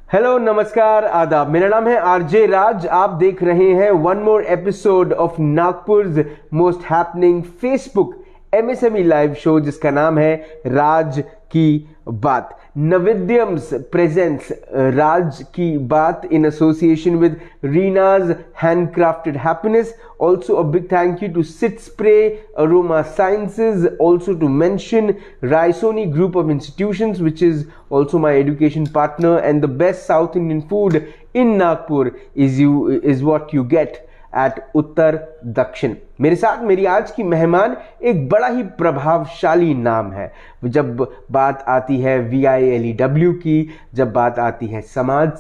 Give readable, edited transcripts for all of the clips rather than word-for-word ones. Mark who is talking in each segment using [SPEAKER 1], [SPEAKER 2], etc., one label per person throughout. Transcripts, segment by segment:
[SPEAKER 1] Hello, नमस्कार, आदाब। मेरा नाम है आरजे राज। आप देख रहे हैं one more episode of Nagpur most happening Facebook MSME live show, जिसका नाम है राज की बात। नविद्यम्स प्रेजेंट्स राज की बात in association with Reena's handcrafted happiness. Also a big thank you to Sit Spray Aroma Sciences, also to mention Raisoni Group of Institutions, which is also my education partner, and the best South Indian food in Nagpur is what you get at उत्तर दक्षिण। मेरे साथ मेरी आज की मेहमान एक बड़ा ही प्रभावशाली नाम है। जब बात आती है VILEW की, जब बात आती है समाज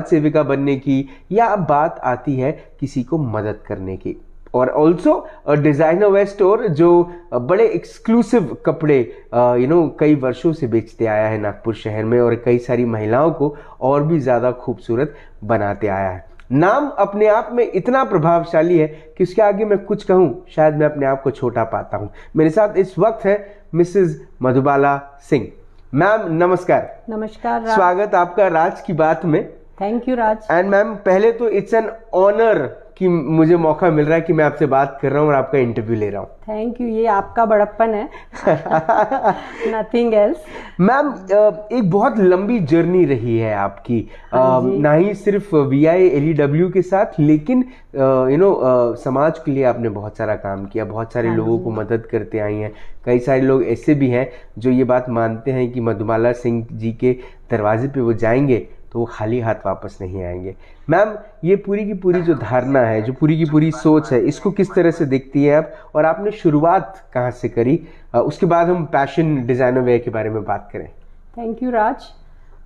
[SPEAKER 1] सेविका बनने की, या बात आती है किसी को मदद करने की, और ऑल्सो डिजाइनर वेयर स्टोर जो बड़े एक्सक्लूसिव कपड़े कई वर्षों से बेचते आया है नागपुर शहर में, और कई सारी महिलाओं को और भी ज़्यादा खूबसूरत बनाते आया है। नाम अपने आप में इतना प्रभावशाली है कि उसके आगे मैं कुछ कहूं शायद मैं अपने आप को छोटा पाता हूं। मेरे साथ इस वक्त है मिसेस मधुबाला सिंह। मैम नमस्कार।
[SPEAKER 2] नमस्कार राज।
[SPEAKER 1] स्वागत आपका राज की बात में।
[SPEAKER 2] Thank you Raj.
[SPEAKER 1] And ma'am, पहले तो इट्स एन ऑनर कि मुझे मौका मिल रहा है कि मैं आपसे बात कर रहा हूँ और आपका इंटरव्यू ले रहा हूँ।
[SPEAKER 2] थैंक यू, ये आपका बड़प्पन है। Nothing else.
[SPEAKER 1] मैम, एक बहुत लंबी जर्नी रही है आपकी, ना ही सिर्फ VILEW के साथ, लेकिन समाज के लिए आपने बहुत सारा काम किया, बहुत सारे लोगों को मदद करते आई हैं। कई सारे लोग ऐसे भी हैं जो ये बात मानते हैं कि मधुबाला सिंह जी के दरवाजे पे वो जाएंगे तो वो खाली हाथ वापस नहीं आएंगे। मैम, ये पूरी की पूरी जो धारणा है, जो पूरी की पूरी सोच है, इसको किस तरह से देखती हैं आप, और आपने शुरुआत कहाँ से करी? उसके बाद हम पैशन डिजाइनर वेयर के बारे में बात करें।
[SPEAKER 2] थैंक यू राज।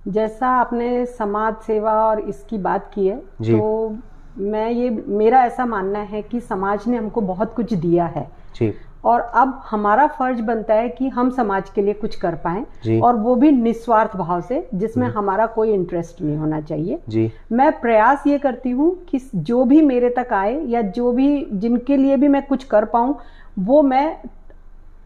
[SPEAKER 2] जैसा आपने समाज सेवा और इसकी बात की है, तो मेरा ऐसा मानना है कि समाज ने हमको बहुत कुछ दिया है जी, और अब हमारा फर्ज बनता है कि हम समाज के लिए कुछ कर पाएं, और वो भी निस्वार्थ भाव से, जिसमें हमारा कोई इंटरेस्ट नहीं होना चाहिए जी। मैं प्रयास ये करती हूँ कि जो भी मेरे तक आए, या जो भी जिनके लिए भी मैं कुछ कर पाऊँ, वो मैं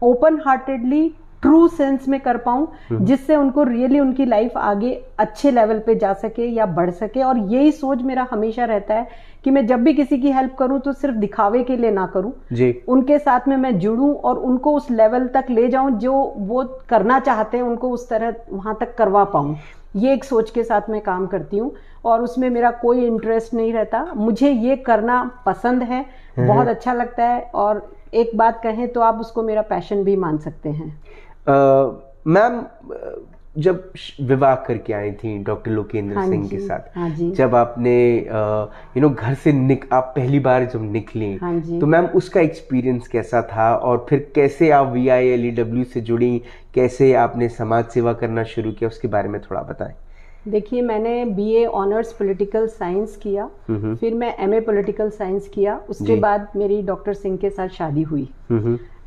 [SPEAKER 2] ओपन हार्टेडली ट्रू सेंस में कर पाऊं, जिससे उनको रियली उनकी लाइफ आगे अच्छे लेवल पे जा सके या बढ़ सके। और यही सोच मेरा हमेशा रहता है कि मैं जब भी किसी की हेल्प करूं तो सिर्फ दिखावे के लिए ना करूं जी। उनके साथ में मैं जुड़ूं और उनको उस लेवल तक ले जाऊं जो वो करना चाहते हैं, उनको उस तरह वहां तक करवा पाऊं। ये एक सोच के साथ मैं काम करती हूँ, और उसमें मेरा कोई इंटरेस्ट नहीं रहता। मुझे ये करना पसंद है, बहुत अच्छा लगता है, और एक बात कहें तो आप उसको मेरा पैशन भी मान सकते हैं।
[SPEAKER 1] मैम, जब विवाह करके आई थी डॉक्टर लोकेंद्र सिंह के साथ, जब आपने घर से आप पहली बार जब निकली, तो मैम उसका एक्सपीरियंस कैसा था, और फिर कैसे आप VILEW से जुड़ी, कैसे आपने समाज सेवा करना शुरू किया, उसके बारे में थोड़ा बताएं।
[SPEAKER 2] देखिए, मैंने BA ऑनर्स पॉलिटिकल साइंस किया, फिर मैं MA पॉलिटिकल साइंस किया। उसके बाद मेरी डॉक्टर सिंह के साथ शादी हुई।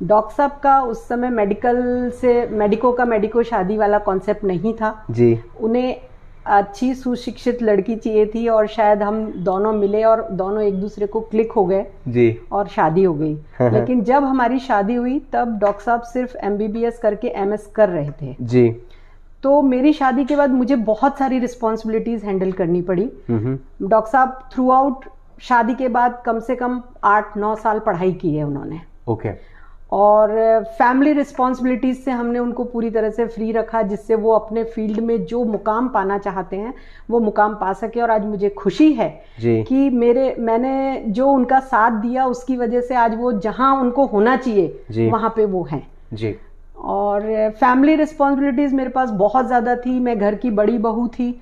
[SPEAKER 2] डॉक्टर साहब का उस समय मेडिको शादी वाला कॉन्सेप्ट नहीं था जी। उन्हें अच्छी सुशिक्षित लड़की चाहिए थी, और शायद हम दोनों मिले और दोनों एक दूसरे को क्लिक हो गए जी, और शादी हो गई। लेकिन जब हमारी शादी हुई तब डॉक्टर साहब सिर्फ MBBS करके MS कर रहे थे जी। तो मेरी शादी के बाद मुझे बहुत सारी रिस्पॉन्सिबिलिटीज हैंडल करनी पड़ी। डॉक्टर साहब थ्रू आउट शादी के बाद कम से कम 8-9 साल पढ़ाई की है उन्होंने। ओके। और फैमिली रिस्पॉन्सिबिलिटीज से हमने उनको पूरी तरह से फ्री रखा, जिससे वो अपने फील्ड में जो मुकाम पाना चाहते हैं वो मुकाम पा सके। और आज मुझे खुशी है कि मैंने जो उनका साथ दिया, उसकी वजह से आज वो जहां उनको होना चाहिए वहां पे वो हैं जी। और फैमिली रिस्पॉन्सिबिलिटीज मेरे पास बहुत ज्यादा थी। मैं घर की बड़ी बहू थी,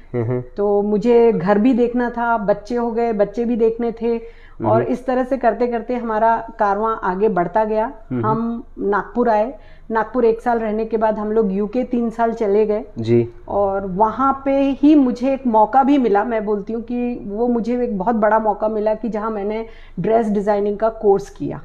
[SPEAKER 2] तो मुझे घर भी देखना था, बच्चे हो गए, बच्चे भी देखने थे, और इस तरह से करते करते हमारा कारवां आगे बढ़ता गया। हम नागपुर आए। नागपुर 1 साल रहने के बाद हम लोग UK 3 साल चले गए जी। और वहां पे ही मुझे एक मौका भी मिला। मैं बोलती हूँ कि वो मुझे एक बहुत बड़ा मौका मिला कि जहां मैंने ड्रेस डिजाइनिंग का कोर्स किया।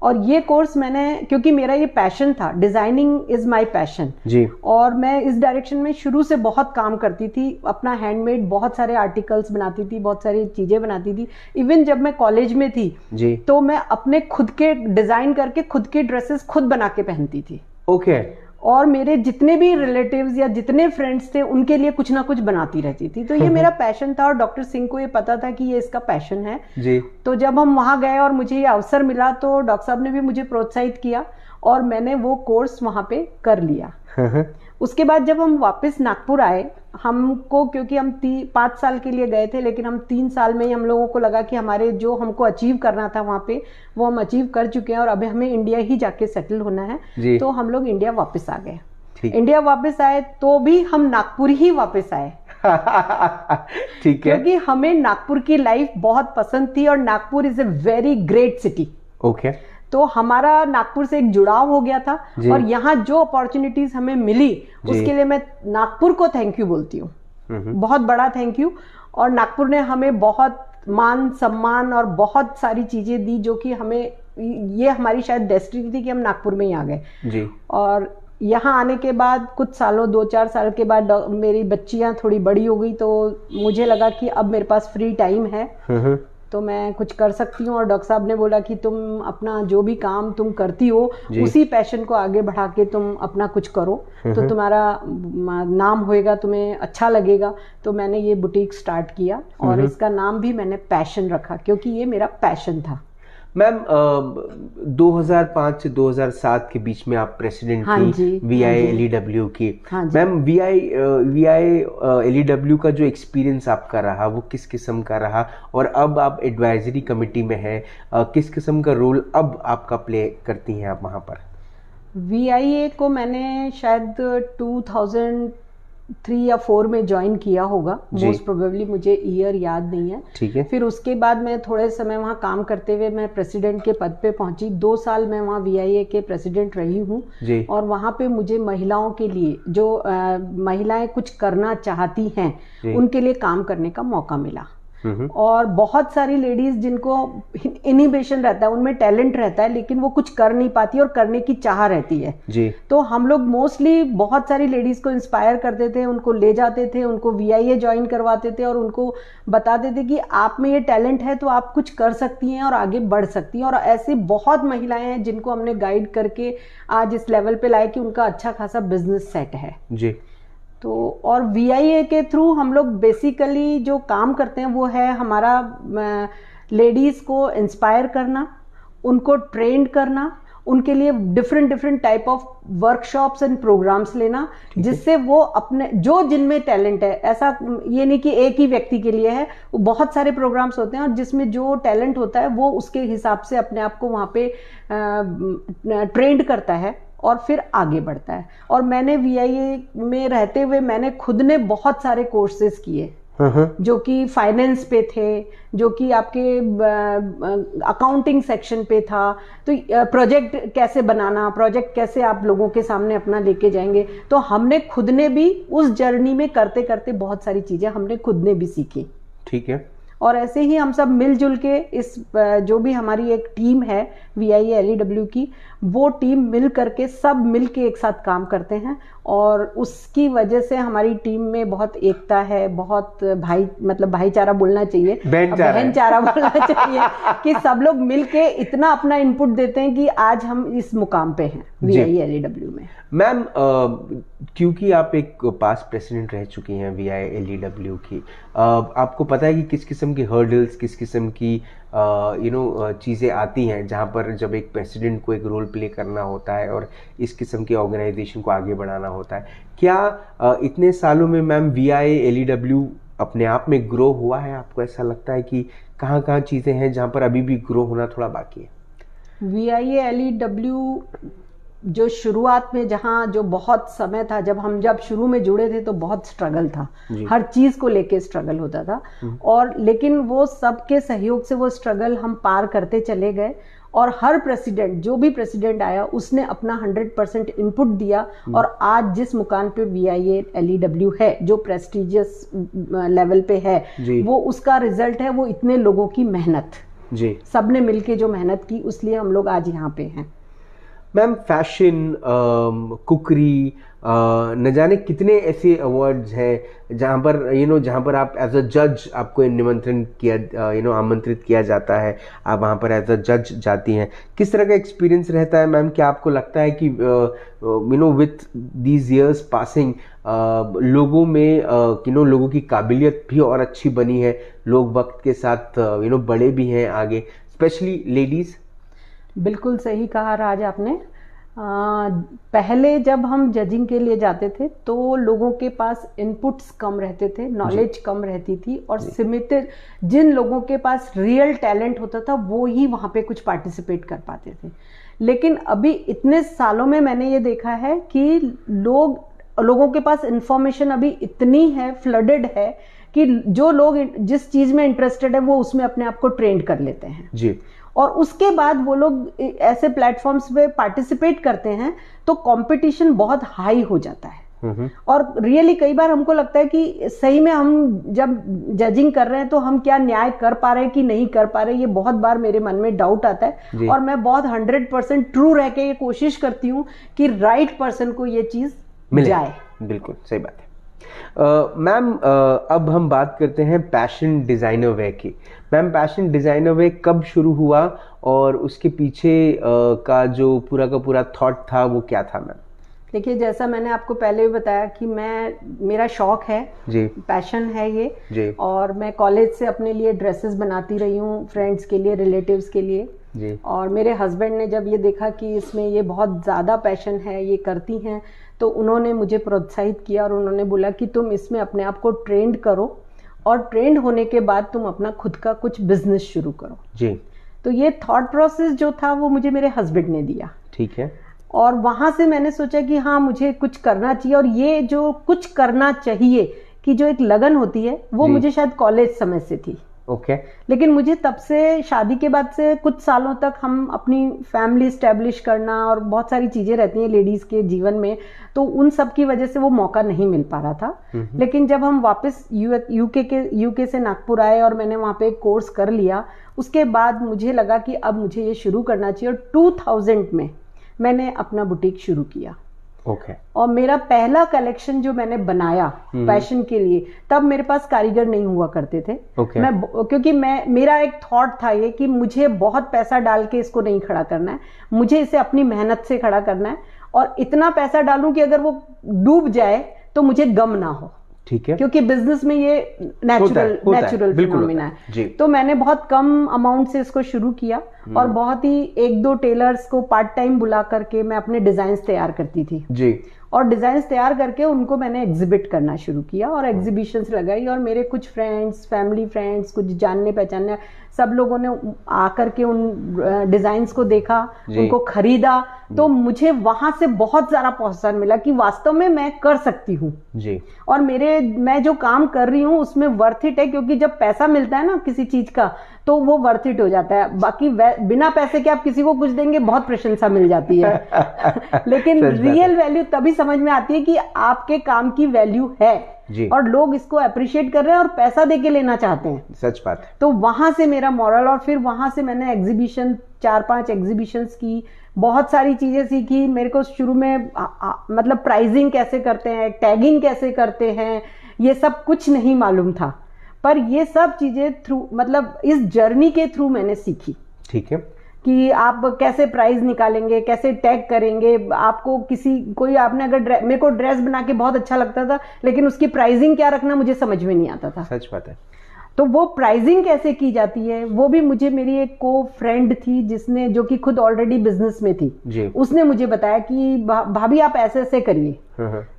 [SPEAKER 2] और ये कोर्स मैंने, क्योंकि मेरा ये पैशन था, डिजाइनिंग इज माय पैशन जी, और मैं इस डायरेक्शन में शुरू से बहुत काम करती थी। अपना हैंडमेड बहुत सारे आर्टिकल्स बनाती थी, बहुत सारी चीजें बनाती थी। इवन जब मैं कॉलेज में थी जी, तो मैं अपने खुद के डिजाइन करके खुद के ड्रेसेस खुद बना के पहनती थी। ओके। और मेरे जितने भी रिलेटिव्स या जितने फ्रेंड्स थे उनके लिए कुछ ना कुछ बनाती रहती थी। तो ये मेरा पैशन था और डॉक्टर सिंह को ये पता था कि ये इसका पैशन है जी। तो जब हम वहाँ गए और मुझे ये अवसर मिला तो डॉक्टर साहब ने भी मुझे प्रोत्साहित किया और मैंने वो कोर्स वहाँ पे कर लिया। उसके बाद जब हम वापस नागपुर आए, हमको क्योंकि हम 5 साल के लिए गए थे, लेकिन हम 3 साल में ही हम लोगों को लगा कि हमारे जो हमको अचीव करना था वहाँ पे वो हम अचीव कर चुके हैं और अभी हमें इंडिया ही जाके सेटल होना है। तो हम लोग इंडिया वापस आ गए। इंडिया वापस आए तो भी हम नागपुर ही वापस आए।
[SPEAKER 1] ठीक है,
[SPEAKER 2] क्योंकि हमें नागपुर की लाइफ बहुत पसंद थी और Nagpur is a very great city.
[SPEAKER 1] Okay,
[SPEAKER 2] तो हमारा नागपुर से एक जुड़ाव हो गया था और यहाँ जो अपॉर्चुनिटीज हमें मिली उसके लिए मैं नागपुर को थैंक यू बोलती हूँ, बहुत बड़ा थैंक यू। और नागपुर ने हमें बहुत मान सम्मान और बहुत सारी चीजें दी जो कि हमें, ये हमारी शायद डेस्टिनी थी कि हम नागपुर में ही आ गए जी। और यहाँ आने के बाद कुछ सालों 2-4 साल के बाद मेरी बच्चियां थोड़ी बड़ी हो गई तो मुझे लगा कि अब मेरे पास फ्री टाइम है तो मैं कुछ कर सकती हूँ। और डॉक्टर साहब ने बोला कि तुम अपना जो भी काम तुम करती हो उसी पैशन को आगे बढ़ा के तुम अपना कुछ करो तो तुम्हारा नाम होएगा, तुम्हें अच्छा लगेगा। तो मैंने ये बुटीक स्टार्ट किया और इसका नाम भी मैंने पैशन रखा क्योंकि ये मेरा पैशन था।
[SPEAKER 1] मैम 2005 से 2007 के बीच में आप प्रेसिडेंट थी VILEW की। मैम VILEW का जो एक्सपीरियंस आपका रहा वो किस किस्म का रहा और अब आप एडवाइजरी कमेटी में हैं, किस किस्म का रोल अब आपका प्ले करती हैं आप वहाँ पर?
[SPEAKER 2] VIA को मैंने शायद 2003 या 4 में ज्वाइन किया होगा, मोस्ट प्रोबेबली, मुझे ईयर याद नहीं है।
[SPEAKER 1] ठीक है।
[SPEAKER 2] फिर उसके बाद मैं थोड़े समय वहाँ काम करते हुए मैं प्रेसिडेंट के पद पे पहुंची। 2 साल मैं वहाँ VIA के प्रेसिडेंट रही हूँ और वहाँ पे मुझे महिलाओं के लिए जो महिलाएं कुछ करना चाहती हैं उनके लिए काम करने का मौका मिला। और बहुत सारी लेडीज जिनको इनिबिशन रहता है, उनमें टैलेंट रहता है लेकिन वो कुछ कर नहीं पाती और करने की चाह रहती है जी। तो हम लोग मोस्टली बहुत सारी लेडीज को इंस्पायर करते थे, उनको ले जाते थे, उनको VIA ज्वाइन करवाते थे और उनको बताते थे कि आप में ये टैलेंट है तो आप कुछ कर सकती हैं और आगे बढ़ सकती हैं। और ऐसी बहुत महिलाएं हैं जिनको हमने गाइड करके आज इस लेवल पे लाए कि उनका अच्छा खासा बिजनेस सेट है जी। तो और VIA के थ्रू हम लोग बेसिकली जो काम करते हैं वो है हमारा लेडीज को इंस्पायर करना, उनको ट्रेंड करना, उनके लिए different type of workshops and programmes लेना जिससे वो अपने जो जिनमें टैलेंट है, ऐसा ये नहीं कि एक ही व्यक्ति के लिए है, वो बहुत सारे प्रोग्राम्स होते हैं और जिसमें जो टैलेंट होता है वो उसके हिसाब से अपने आप को वहाँ पे ट्रेंड करता है और फिर आगे बढ़ता है। और मैंने VIA में रहते हुए मैंने खुद ने बहुत सारे कोर्सेज किए जो कि फाइनेंस पे थे, जो कि आपके अकाउंटिंग सेक्शन पे था। तो प्रोजेक्ट कैसे बनाना, प्रोजेक्ट कैसे आप लोगों के सामने अपना लेके जाएंगे, तो हमने खुद ने भी उस जर्नी में करते करते बहुत सारी चीजें हमने खुद ने भी सीखी।
[SPEAKER 1] ठीक है।
[SPEAKER 2] और ऐसे ही हम सब मिलजुल के इस जो भी हमारी एक टीम है VILEW की, वो टीम मिल करके सब मिल के एक साथ काम करते हैं और उसकी वजह से हमारी टीम में बहुत एकता है, बहुत भाईचारा बोलना चाहिए, बहनचारा बोलना चाहिए कि सब लोग मिल के इतना अपना इनपुट देते हैं कि आज हम इस मुकाम पे हैं VILEW में।
[SPEAKER 1] मैम क्योंकि आप एक पास्ट प्रेसिडेंट रह चुकी हैं VILEW की, आपको पता है कि किस किस्म की हर्डल्स, किस किस्म की चीज़ें आती हैं जहाँ पर जब एक प्रेसिडेंट को एक रोल प्ले करना होता है और इस किस्म की ऑर्गेनाइजेशन को आगे बढ़ाना होता है। क्या इतने सालों में मैम VILEW अपने आप में ग्रो हुआ है? आपको ऐसा लगता है कि कहाँ कहाँ चीज़ें हैं जहाँ पर अभी भी ग्रो होना थोड़ा बाकी है?
[SPEAKER 2] VILEW जो शुरुआत में जहाँ जो बहुत समय था, जब शुरू में जुड़े थे तो बहुत स्ट्रगल था, हर चीज को लेके स्ट्रगल होता था और लेकिन वो सबके सहयोग से वो स्ट्रगल हम पार करते चले गए और हर प्रेसिडेंट, जो भी प्रेसिडेंट आया उसने अपना 100% इनपुट दिया और आज जिस मुकाम पे VILEW है, जो प्रेस्टिजियस लेवल पे है, वो उसका रिजल्ट है वो इतने लोगों की मेहनत जी, सबने मिलके जो मेहनत की, इसलिए हम लोग आज यहाँ पे हैं।
[SPEAKER 1] मैम फैशन, कुकरी, न जाने कितने ऐसे अवार्ड्स हैं जहाँ पर जहाँ पर आप एज अ जज आपको निमंत्रण किया आमंत्रित किया जाता है, आप वहाँ पर एज अ जज जाती हैं। किस तरह का एक्सपीरियंस रहता है मैम? क्या आपको लगता है कि विथ दीज इयर्स पासिंग लोगों में लोगों की काबिलियत भी और अच्छी बनी है, लोग वक्त के साथ बड़े भी हैं आगे, स्पेशली लेडीज?
[SPEAKER 2] बिल्कुल सही कहा राज आपने। पहले जब हम जजिंग के लिए जाते थे तो लोगों के पास इनपुट्स कम रहते थे, नॉलेज कम रहती थी, और सीमित जिन लोगों के पास रियल टैलेंट होता था वो ही वहाँ पे कुछ पार्टिसिपेट कर पाते थे। लेकिन अभी इतने सालों में मैंने ये देखा है कि लोगों के पास इंफॉर्मेशन अभी इतनी है, फ्लडेड है, कि जो लोग जिस चीज में इंटरेस्टेड है वो उसमें अपने आप को ट्रेंड कर लेते हैं
[SPEAKER 1] जी,
[SPEAKER 2] और उसके बाद वो लोग ऐसे प्लेटफॉर्म्स पे पार्टिसिपेट करते हैं तो कंपटीशन बहुत हाई हो जाता है। और रियली कई बार हमको लगता है कि सही में हम जब जजिंग कर रहे हैं तो हम क्या न्याय कर पा रहे हैं कि नहीं कर पा रहे, ये बहुत बार मेरे मन में डाउट आता है। और मैं बहुत 100% ट्रू रह के ये कोशिश करती हूँ कि राइट पर्सन को ये चीज जाए।
[SPEAKER 1] बिल्कुल सही बात है। मैम अब हम बात करते हैं पैशन डिजाइनर वे की। मैम पैशन डिजाइनर वे कब शुरू हुआ और उसके पीछे का जो पूरा का पूरा थॉट था वो क्या था मैम?
[SPEAKER 2] देखिए, जैसा मैंने आपको पहले भी बताया कि मेरा शौक है जी, पैशन है ये जी। और मैं कॉलेज से अपने लिए ड्रेसेस बनाती रही हूँ, फ्रेंड्स के लिए, रिलेटिव्स के लिए जी। और मेरे हस्बैंड ने जब ये देखा कि इसमें ये बहुत ज़्यादा पैशन है, ये करती हैं, तो उन्होंने मुझे प्रोत्साहित किया और उन्होंने बोला कि तुम इसमें अपने आप को ट्रेंड करो और ट्रेंड होने के बाद तुम अपना खुद का कुछ बिजनेस शुरू करो जी। तो ये थॉट प्रोसेस जो था वो मुझे मेरे हस्बैंड ने दिया। ठीक है। और वहां से मैंने सोचा कि हाँ, मुझे कुछ करना चाहिए, और ये जो कुछ करना चाहिए कि जो एक लगन होती है वो मुझे शायद कॉलेज समय से थी। ओके। लेकिन मुझे तब से, शादी के बाद से कुछ सालों तक हम अपनी फैमिली स्टैब्लिश करना और बहुत सारी चीजें रहती हैं लेडीज के जीवन में, तो उन सब की वजह से वो मौका नहीं मिल पा रहा था। लेकिन जब हम वापस यूके से नागपुर आए और मैंने वहाँ पे एक कोर्स कर लिया, उसके बाद मुझे लगा कि अब मुझे ये शुरू करना चाहिए, और 2000 में मैंने अपना बुटीक शुरू किया। ओके। और मेरा पहला कलेक्शन जो मैंने बनाया फैशन के लिए, तब मेरे पास कारीगर नहीं हुआ करते थे। क्योंकि मेरा एक थॉट था ये कि मुझे बहुत पैसा डाल के इसको नहीं खड़ा करना है, मुझे इसे अपनी मेहनत से खड़ा करना है, और इतना पैसा डालूं कि अगर वो डूब जाए तो मुझे गम ना हो। ठीक है। क्योंकि बिजनेस में ये नेचुरल फिनोमिना है। तो मैंने बहुत कम अमाउंट से इसको शुरू किया और बहुत ही 1-2 टेलर्स को पार्ट टाइम बुला करके मैं अपने डिजाइन्स तैयार करती थी जी। और डिजाइन्स तैयार करके उनको मैंने एग्जिबिट करना शुरू किया और एग्जीबिशंस लगाई, और मेरे कुछ फ्रेंड्स, फैमिली फ्रेंड्स, कुछ जानने पहचानने, सब लोगों ने आकर के उन डिजाइन्स को देखा, उनको खरीदा, तो मुझे वहां से बहुत सारा प्रोत्साहन मिला कि वास्तव में मैं कर सकती हूँ जी। और मैं जो काम कर रही हूँ उसमें वर्थ इट है, क्योंकि जब पैसा मिलता है ना किसी चीज का तो वो वर्थ इट हो जाता है। बाकी बिना पैसे के आप किसी को कुछ देंगे, बहुत प्रशंसा मिल जाती है लेकिन रियल वैल्यू तभी समझ में आती है कि आपके काम की वैल्यू है जी। और लोग इसको अप्रिशिएट कर रहे हैं और पैसा देके लेना चाहते हैं। सच बात है। तो वहां से मेरा मॉरल, और फिर वहां से मैंने एग्जीबिशन, 4-5 एग्जीबिशंस की, बहुत सारी चीजें सीखी। मेरे को शुरू में मतलब प्राइजिंग कैसे करते हैं, टैगिंग कैसे करते हैं, ये सब कुछ नहीं मालूम था, पर ये सब चीजें थ्रू, मतलब इस जर्नी के थ्रू मैंने सीखी। ठीक है। कि आप कैसे प्राइस निकालेंगे, कैसे टैग करेंगे, आपको कोई आपने अगर मेरे को ड्रेस बना के बहुत अच्छा लगता था, लेकिन उसकी प्राइसिंग क्या रखना मुझे समझ में नहीं आता था। सच बात है। तो वो प्राइसिंग कैसे की जाती है वो भी मुझे, मेरी एक को फ्रेंड थी जिसने, जो कि खुद ऑलरेडी बिजनेस में थी जी। उसने मुझे बताया कि भाभी आप ऐसे ऐसे करिए।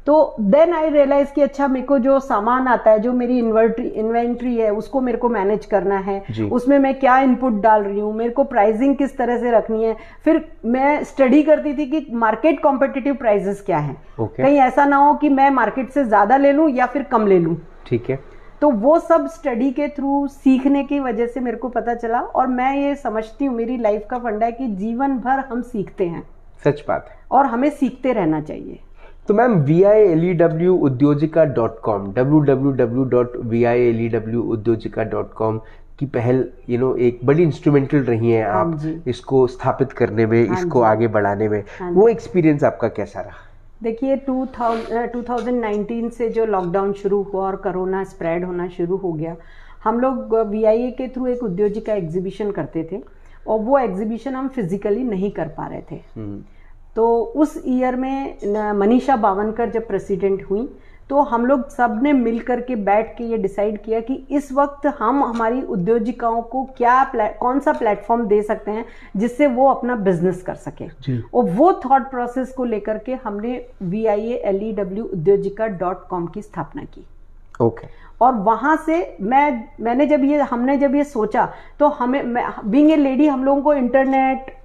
[SPEAKER 2] तो देन आई रियलाइज कि अच्छा, मेरे को जो सामान आता है, जो मेरी इन्वेंट्री है, उसको मेरे को मैनेज करना है, उसमें मैं क्या इनपुट डाल रही हूँ, मेरे को प्राइसिंग किस तरह से रखनी है। फिर मैं स्टडी करती थी कि मार्केट कॉम्पिटिटिव प्राइसेस क्या है, कहीं ऐसा ना हो कि मैं मार्केट से ज्यादा ले लूं या फिर कम ले लूं। ठीक है। तो वो सब स्टडी के थ्रू, सीखने की वजह से मेरे को पता चला, और मैं ये समझती हूँ, मेरी लाइफ का फंडा है कि जीवन भर हम सीखते हैं। सच बात है। और हमें सीखते रहना चाहिए।
[SPEAKER 1] तो ma'am vilew udyojika.com www.vilew udyojika.com की पहल एक बड़ी इंस्ट्रूमेंटल रही हैं आप इसको स्थापित करने में, इसको आगे बढ़ाने में। वो एक्सपीरियंस आपका कैसा रहा?
[SPEAKER 2] देखिए 2019 से जो लॉकडाउन शुरू हुआ और कोरोना स्प्रेड होना शुरू हो गया, हम लोग VIA के थ्रू एक उद्योजिका एग्जीबिशन करते थे और वो एग्जीबिशन हम फिजिकली नहीं कर पा रहे थे। तो उस ईयर में मनीषा बावनकर जब प्रेसिडेंट हुई तो हम लोग सब ने मिल करके बैठ के ये डिसाइड किया कि इस वक्त हम हमारी उद्योजिकाओं को कौन सा प्लेटफॉर्म दे सकते हैं जिससे वो अपना बिजनेस कर सके। और वो थॉट प्रोसेस को लेकर के हमने VIALEW की स्थापना की।
[SPEAKER 1] ओके।
[SPEAKER 2] और वहां से हमने जब ये सोचा तो हमें बीइंग ए लेडी हम लोगों को इंटरनेट,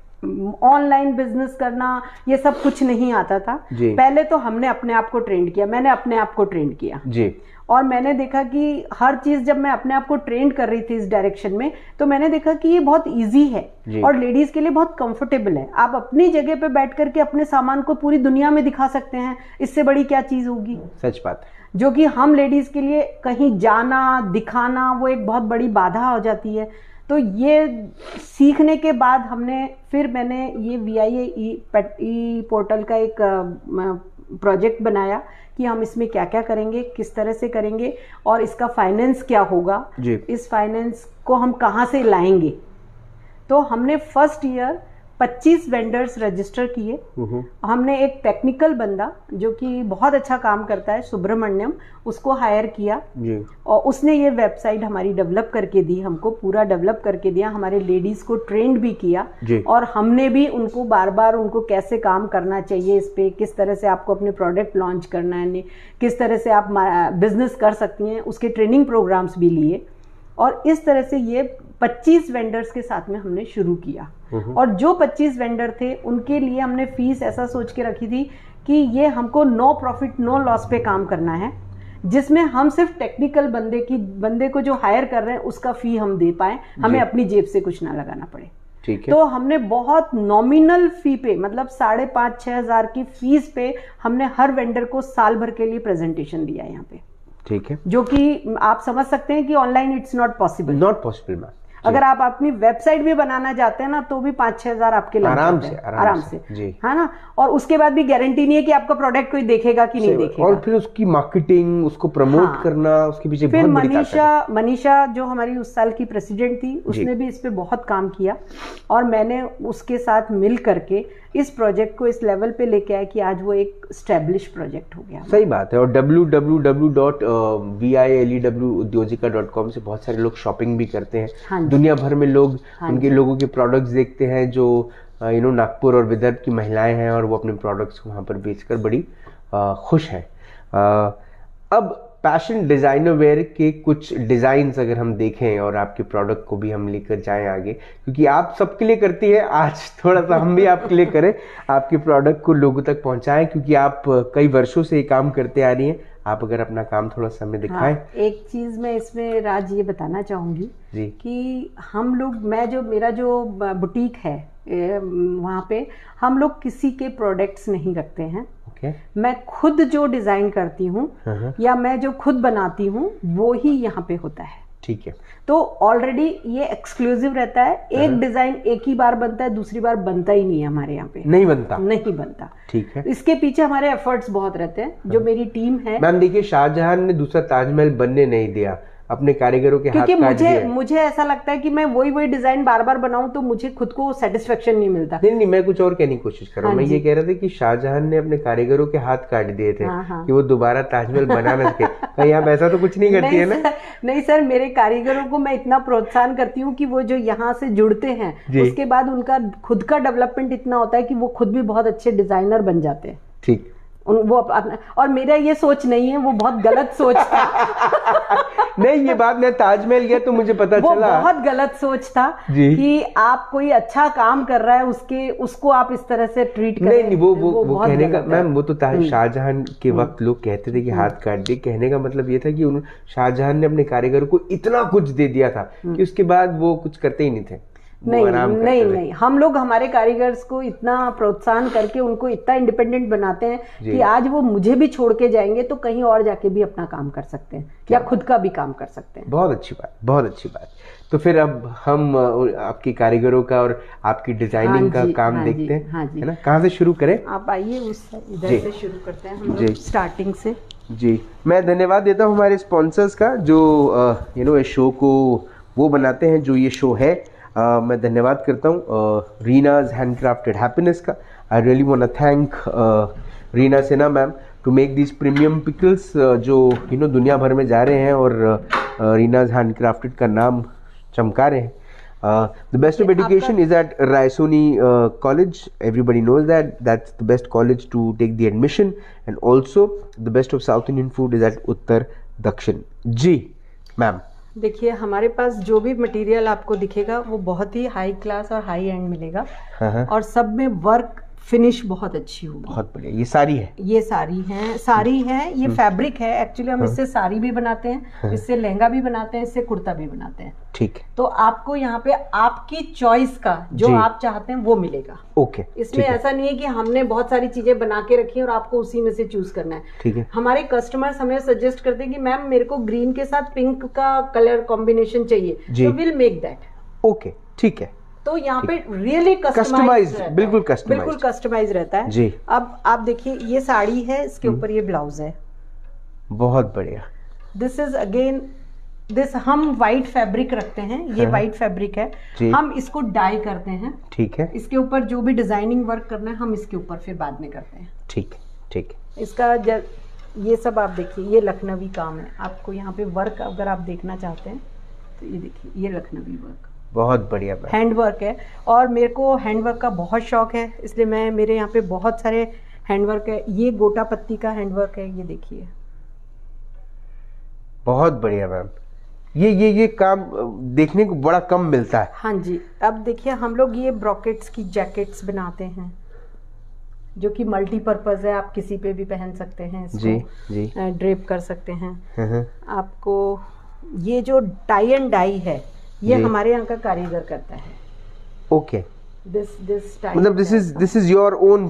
[SPEAKER 2] ऑनलाइन बिजनेस करना ये सब कुछ नहीं आता था। पहले तो हमने अपने आप को ट्रेंड किया, मैंने अपने आप को ट्रेंड किया जी। और मैंने देखा कि हर चीज जब मैं अपने आप को ट्रेंड कर रही थी इस डायरेक्शन में, तो मैंने देखा कि ये बहुत इजी है और लेडीज के लिए बहुत कंफर्टेबल है। आप अपनी जगह पे बैठ करके अपने सामान को पूरी दुनिया में दिखा सकते हैं, इससे बड़ी क्या चीज होगी।
[SPEAKER 1] सच बात है।
[SPEAKER 2] जो कि हम लेडीज के लिए कहीं जाना, दिखाना वो एक बहुत बड़ी बाधा हो जाती है। तो ये सीखने के बाद मैंने ये VIA पोर्टल का एक प्रोजेक्ट बनाया कि हम इसमें क्या क्या करेंगे, किस तरह से करेंगे और इसका फाइनेंस क्या होगा, इस फाइनेंस को हम कहाँ से लाएंगे। तो हमने फर्स्ट ईयर 25 वेंडर्स रजिस्टर किए। हमने एक टेक्निकल बंदा जो कि बहुत अच्छा काम करता है, सुब्रमण्यम, उसको हायर किया जी। और उसने ये वेबसाइट हमारी डेवलप करके दी, हमको पूरा डेवलप करके दिया, हमारे लेडीज को ट्रेंड भी किया जी। और हमने भी उनको बार बार उनको कैसे काम करना चाहिए इस पे, किस तरह से आपको अपने प्रोडक्ट लॉन्च करना है, किस तरह से आप बिजनेस कर सकती हैं, उसके ट्रेनिंग प्रोग्राम्स भी लिए। और इस तरह से ये 25 वेंडर्स के साथ में हमने शुरू किया। और जो 25 वेंडर थे उनके लिए हमने फीस ऐसा सोच के रखी थी कि ये हमको नो प्रॉफिट नो लॉस पे काम करना है, जिसमें हम सिर्फ टेक्निकल बंदे को जो हायर कर रहे हैं उसका फी हम दे पाए, हमें अपनी जेब से कुछ ना लगाना पड़े। ठीक है। तो हमने बहुत नॉमिनल फी पे, मतलब 5,500-6 हज़ार की फीस पे हमने हर वेंडर को साल भर के लिए प्रेजेंटेशन दिया यहाँ पे। ठीक है। जो कि आप समझ सकते हैं कि online it's not possible ma'am. अगर आप अपनी वेबसाइट भी बनाना चाहते हैं ना तो भी 5-6 हज़ार आपके लग जाते हैं आराम से है ना। और उसके बाद भी गारंटी नहीं है कि आपका प्रोडक्ट कोई देखेगा कि नहीं देखेगा। और
[SPEAKER 1] फिर उसकी मार्केटिंग, उसको प्रमोट करना, उसके पीछे
[SPEAKER 2] फिर मनीषा जो हमारी उस साल की प्रेसिडेंट थी, उसने भी इस पे बहुत काम किया और मैंने उसके साथ मिल करके इस प्रोजेक्ट को इस लेवल पे लेके आया कि आज वो एक स्टैब्लिश प्रोजेक्ट हो गया।
[SPEAKER 1] सही बात है। और www.VIALEWUdyojika.com से बहुत सारे लोग शॉपिंग भी करते हैं। दुनिया भर में लोग उनके लोगों के प्रोडक्ट्स देखते हैं जो नागपुर और विदर्भ की महिलाएं हैं और वो अपने प्रोडक्ट्स को वहाँ पर बेचकर बड़ी खुश हैं। अब फैशन डिज़ाइनर वेयर के कुछ डिज़ाइंस अगर हम देखें और आपके प्रोडक्ट को भी हम लेकर जाएं आगे, क्योंकि आप सबके लिए करती है, आज थोड़ा सा हम भी आपके लिए करें, आपके प्रोडक्ट को लोगों तक पहुंचाएं, क्योंकि आप कई वर्षों से ये काम करते आ रही हैं। आप अगर अपना काम थोड़ा सा हमें दिखाएं।
[SPEAKER 2] एक चीज मैं इसमें राज ये बताना चाहूंगी कि हम लोग, मेरा जो बुटीक है वहाँ पे हम लोग किसी के प्रोडक्ट्स नहीं रखते हैं। मैं खुद जो डिजाइन करती हूँ या मैं जो खुद बनाती हूँ वो ही यहाँ पे होता है। ठीक है। तो ऑलरेडी ये एक्सक्लूसिव रहता है। एक डिजाइन एक ही बार बनता है, दूसरी बार बनता ही नहीं है हमारे यहाँ पे। नहीं बनता। ठीक है। इसके पीछे हमारे एफर्ट्स बहुत रहते हैं, जो मेरी टीम है।
[SPEAKER 1] मैम देखिए, शाहजहां ने दूसरा ताजमहल बनने नहीं दिया, अपने कारीगरों के हाथ काट दिए।
[SPEAKER 2] मुझे ऐसा लगता है कि मैं वही डिजाइन बार बार बनाऊं तो मुझे खुद को सेटिस्फेक्शन नहीं मिलता।
[SPEAKER 1] नहीं, मैं कुछ और कहने की कोशिश कर रहा हूँ। मैं ये कह रहा था कि शाहजहां ने अपने कारीगरों के हाथ काट दिए थे कि वो दोबारा ताजमहल बना न सके। कहीं आप ऐसा तो कुछ नहीं करती है ना?
[SPEAKER 2] नहीं सर, मेरे कारीगरों को मैं इतना प्रोत्साहन करती हूँ कि वो जो यहाँ से जुड़ते हैं उसके बाद उनका खुद का डेवलपमेंट इतना होता है कि वो खुद भी बहुत अच्छे डिजाइनर बन जाते हैं। ठीक। वो और मेरा ये सोच नहीं है, वो बहुत गलत सोच था।
[SPEAKER 1] नहीं, ये बात मैं ताजमहल गया तो मुझे पता चला।
[SPEAKER 2] वो बहुत गलत सोच था कि आप कोई अच्छा काम कर रहा है उसको आप इस तरह से ट्रीट करें।
[SPEAKER 1] नहीं, वो कहने का मैम, वो तो शाहजहां के वक्त लोग कहते थे कि हाथ काट दिए। कहने का मतलब ये था कि शाहजहां ने अपने कारीगरों को इतना कुछ दे दिया था कि उसके बाद वो कुछ करते ही नहीं थे।
[SPEAKER 2] नहीं, हम लोग हमारे कारीगर्स को इतना प्रोत्साहन करके उनको इतना इंडिपेंडेंट बनाते हैं कि आज वो मुझे भी छोड़ के जाएंगे तो कहीं और जाके भी अपना काम कर सकते हैं या खुद का भी काम कर सकते हैं।
[SPEAKER 1] बहुत अच्छी बात, बहुत अच्छी बात। तो फिर अब हम आपके कारीगरों का और आपकी डिजाइनिंग का काम देखते हैं, है ना? कहाँ से शुरू करें?
[SPEAKER 2] आप आइए, इधर से शुरू करते हैं हम लोग स्टार्टिंग से।
[SPEAKER 1] जी, मैं धन्यवाद देता हूँ हमारे स्पॉन्सर्स का जो इस शो को वो बनाते हैं जो ये शो है। मैं धन्यवाद करता हूँ रीनाज हैंडक्राफ्टेड हैप्पीनेस का। I really want to thank Reena Sinha ma'am to make this premium pickles जो दुनिया भर में जा रहे हैं और रीनाज हैंडक्राफ्टेड का नाम चमका रहे हैं। The best of education is at Raisoni College. Everybody knows that. That's the best college to take the admission. And also the best of South Indian food is at Uttar Dakshin. जी ma'am,
[SPEAKER 2] देखिए हमारे पास जो भी material आपको दिखेगा वो बहुत ही high class और हाई एंड मिलेगा और सब में वर्क फिनिश बहुत अच्छी होगी।
[SPEAKER 1] बहुत बढ़िया। ये साड़ी है? ये
[SPEAKER 2] साड़ी है, ये फैब्रिक है। एक्चुअली हम इससे साड़ी भी बनाते हैं, इससे लहंगा भी बनाते हैं, इससे कुर्ता भी बनाते हैं।
[SPEAKER 1] ठीक है।
[SPEAKER 2] तो आपको यहाँ पे आपकी चॉइस का जो आप चाहते हैं वो मिलेगा।
[SPEAKER 1] ओके।
[SPEAKER 2] इसमें ऐसा नहीं है कि हमने बहुत सारी चीजें बना के रखी और आपको उसी में से चूज करना है।
[SPEAKER 1] ठीक है।
[SPEAKER 2] हमारे कस्टमर्स हमें सजेस्ट करते हैं कि मैम मेरे को ग्रीन के साथ पिंक का कलर कॉम्बिनेशन चाहिए, तो विल मेक दैट।
[SPEAKER 1] ओके, ठीक है।
[SPEAKER 2] तो यहाँ पे रियली
[SPEAKER 1] कस्टमाइज्ड, बिल्कुल
[SPEAKER 2] कस्टमाइज रहता है
[SPEAKER 1] जी।
[SPEAKER 2] अब आप देखिए ये साड़ी है, इसके ऊपर ये ब्लाउज है।
[SPEAKER 1] बहुत बढ़िया।
[SPEAKER 2] दिस इज अगेन हम व्हाइट फैब्रिक रखते हैं, ये व्हाइट फैब्रिक है, हम इसको डाई करते हैं।
[SPEAKER 1] ठीक है।
[SPEAKER 2] इसके ऊपर जो भी डिजाइनिंग वर्क करना है हम इसके ऊपर फिर बाद में करते हैं।
[SPEAKER 1] ठीक है।
[SPEAKER 2] इसका ये सब आप देखिए, ये लखनवी काम है। आपको यहाँ पे वर्क अगर आप देखना चाहते हैं तो ये देखिए, ये लखनवी वर्क
[SPEAKER 1] बहुत बढ़िया
[SPEAKER 2] हैंड वर्क है। और मेरे को हैंड वर्क का बहुत शौक है, इसलिए मेरे यहाँ पे बहुत सारे हैंड वर्क है। ये गोटा पत्ती का हैंड वर्क है, ये देखिए।
[SPEAKER 1] बहुत बढ़िया मैम। ये काम देखने को बड़ा कम मिलता है।
[SPEAKER 2] हाँ जी। अब देखिए हम लोग ये ब्रॉकेट्स की जैकेट्स बनाते हैं जो कि मल्टीपर्पज है, आप किसी पे भी पहन सकते हैं इसको। जी। ड्रेप कर सकते हैं। आपको ये जो टाई एंड डाई है ये हमारे यहाँ का कारीगर करता है।
[SPEAKER 1] ओके।
[SPEAKER 2] दिस
[SPEAKER 1] मतलब this is your own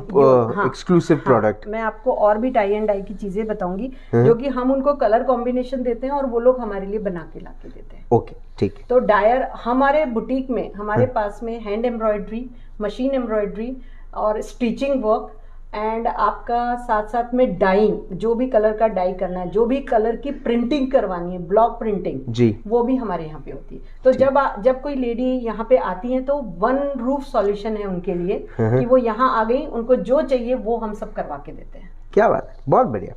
[SPEAKER 1] exclusive product.
[SPEAKER 2] मैं आपको और भी टाई एंड डाई की चीजें बताऊंगी जो कि हम उनको कलर कॉम्बिनेशन देते हैं और वो लोग हमारे लिए बना के लाके देते हैं।
[SPEAKER 1] ओके, ठीक है।
[SPEAKER 2] तो डायर हमारे बुटीक में, हमारे पास में हैंड एम्ब्रॉयडरी, मशीन एम्ब्रॉयडरी और स्टिचिंग वर्क एंड आपका साथ साथ में डाइंग, जो भी कलर का डाई करना है, जो भी कलर की प्रिंटिंग करवानी है, ब्लॉक प्रिंटिंग जी, वो भी हमारे यहाँ पे होती है। तो जब कोई लेडी यहाँ पे आती है तो वन रूफ सॉल्यूशन है उनके लिए कि वो यहाँ आ गई, उनको जो चाहिए वो हम सब करवा के देते हैं।
[SPEAKER 1] क्या बात है, बहुत बढ़िया।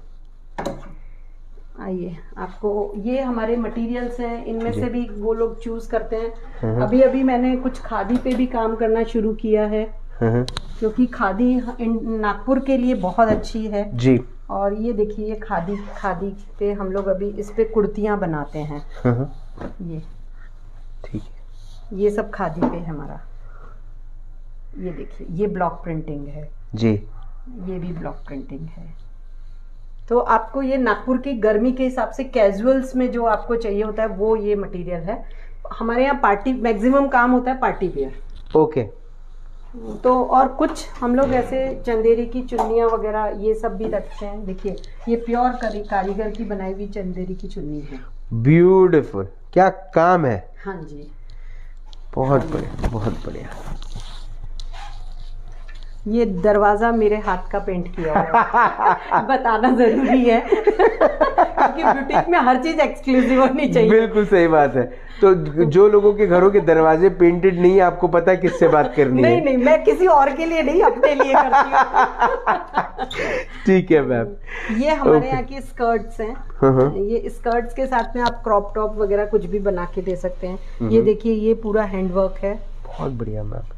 [SPEAKER 2] आइए, आपको ये हमारे मटेरियल्स हैं, इनमें से भी वो लोग चूज करते हैं। अभी मैंने कुछ खादी पे भी काम करना शुरू किया है क्योंकि खादी नागपुर के लिए बहुत अच्छी है जी। और ये देखिए, ये खादी पे हम लोग अभी इस पे कुर्तियां बनाते हैं। ये ठीक है, ये सब खादी पे हमारा। ये देखिए, ये ब्लॉक प्रिंटिंग है जी, ये भी ब्लॉक प्रिंटिंग है। तो आपको ये नागपुर की गर्मी के हिसाब से कैजुअल्स में जो आपको चाहिए होता है वो ये मटेरियल है। हमारे यहाँ पार्टी मैक्सिमम काम होता है पार्टी वेयर। ओके। तो और कुछ हम लोग ऐसे चंदेरी की चुन्नियाँ वगैरह ये सब भी रखते हैं। देखिए, ये प्योर कारीगर की बनाई हुई चंदेरी की चुन्नी है। ब्यूटीफुल, क्या काम है। हाँ जी, बहुत बढ़िया, बहुत बढ़िया। ये दरवाजा मेरे हाथ का पेंट किया हुआ बताना जरूरी है क्योंकि बुटीक में हर चीज एक्सक्लूसिव होनी चाहिए। बिल्कुल सही बात है। तो जो लोगों के घरों के दरवाजे पेंटेड नहीं है, आपको पता है किससे बात करनी है। नहीं, मैं किसी और के लिए नहीं, अपने लिए करती हूँ। ठीक है मैम। ये हमारे यहाँ की स्कर्ट्स हैं। ये स्कर्ट्स के साथ में आप क्रॉप टॉप वगैरह कुछ भी बना के दे सकते हैं। ये देखिए, ये पूरा हैंडवर्क है। बहुत बढ़िया मैम।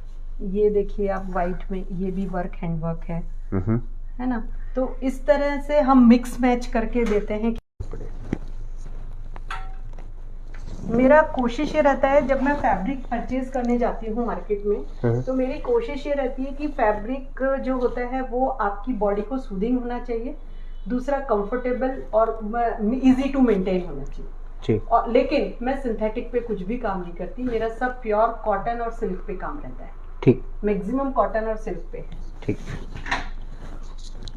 [SPEAKER 2] ये देखिए आप वाइट में, ये भी वर्क हैंडवर्क है ना। तो इस तरह से हम मिक्स मैच करके देते हैं। मेरा कोशिश ये रहता है, जब मैं फैब्रिक परचेज करने जाती हूँ मार्केट में, तो मेरी कोशिश ये रहती है कि फैब्रिक जो होता है वो आपकी बॉडी को सूदिंग होना चाहिए, दूसरा कंफर्टेबल और इजी टू मेंटेन होना चाहिए।
[SPEAKER 1] जी।
[SPEAKER 2] और लेकिन मैं सिंथेटिक पे कुछ भी काम नहीं करती, मेरा सब प्योर कॉटन और सिल्क पे काम रहता है।
[SPEAKER 1] ठीक।
[SPEAKER 2] मैक्सिमम कॉटन और सिल्क पे है।
[SPEAKER 1] ठीक।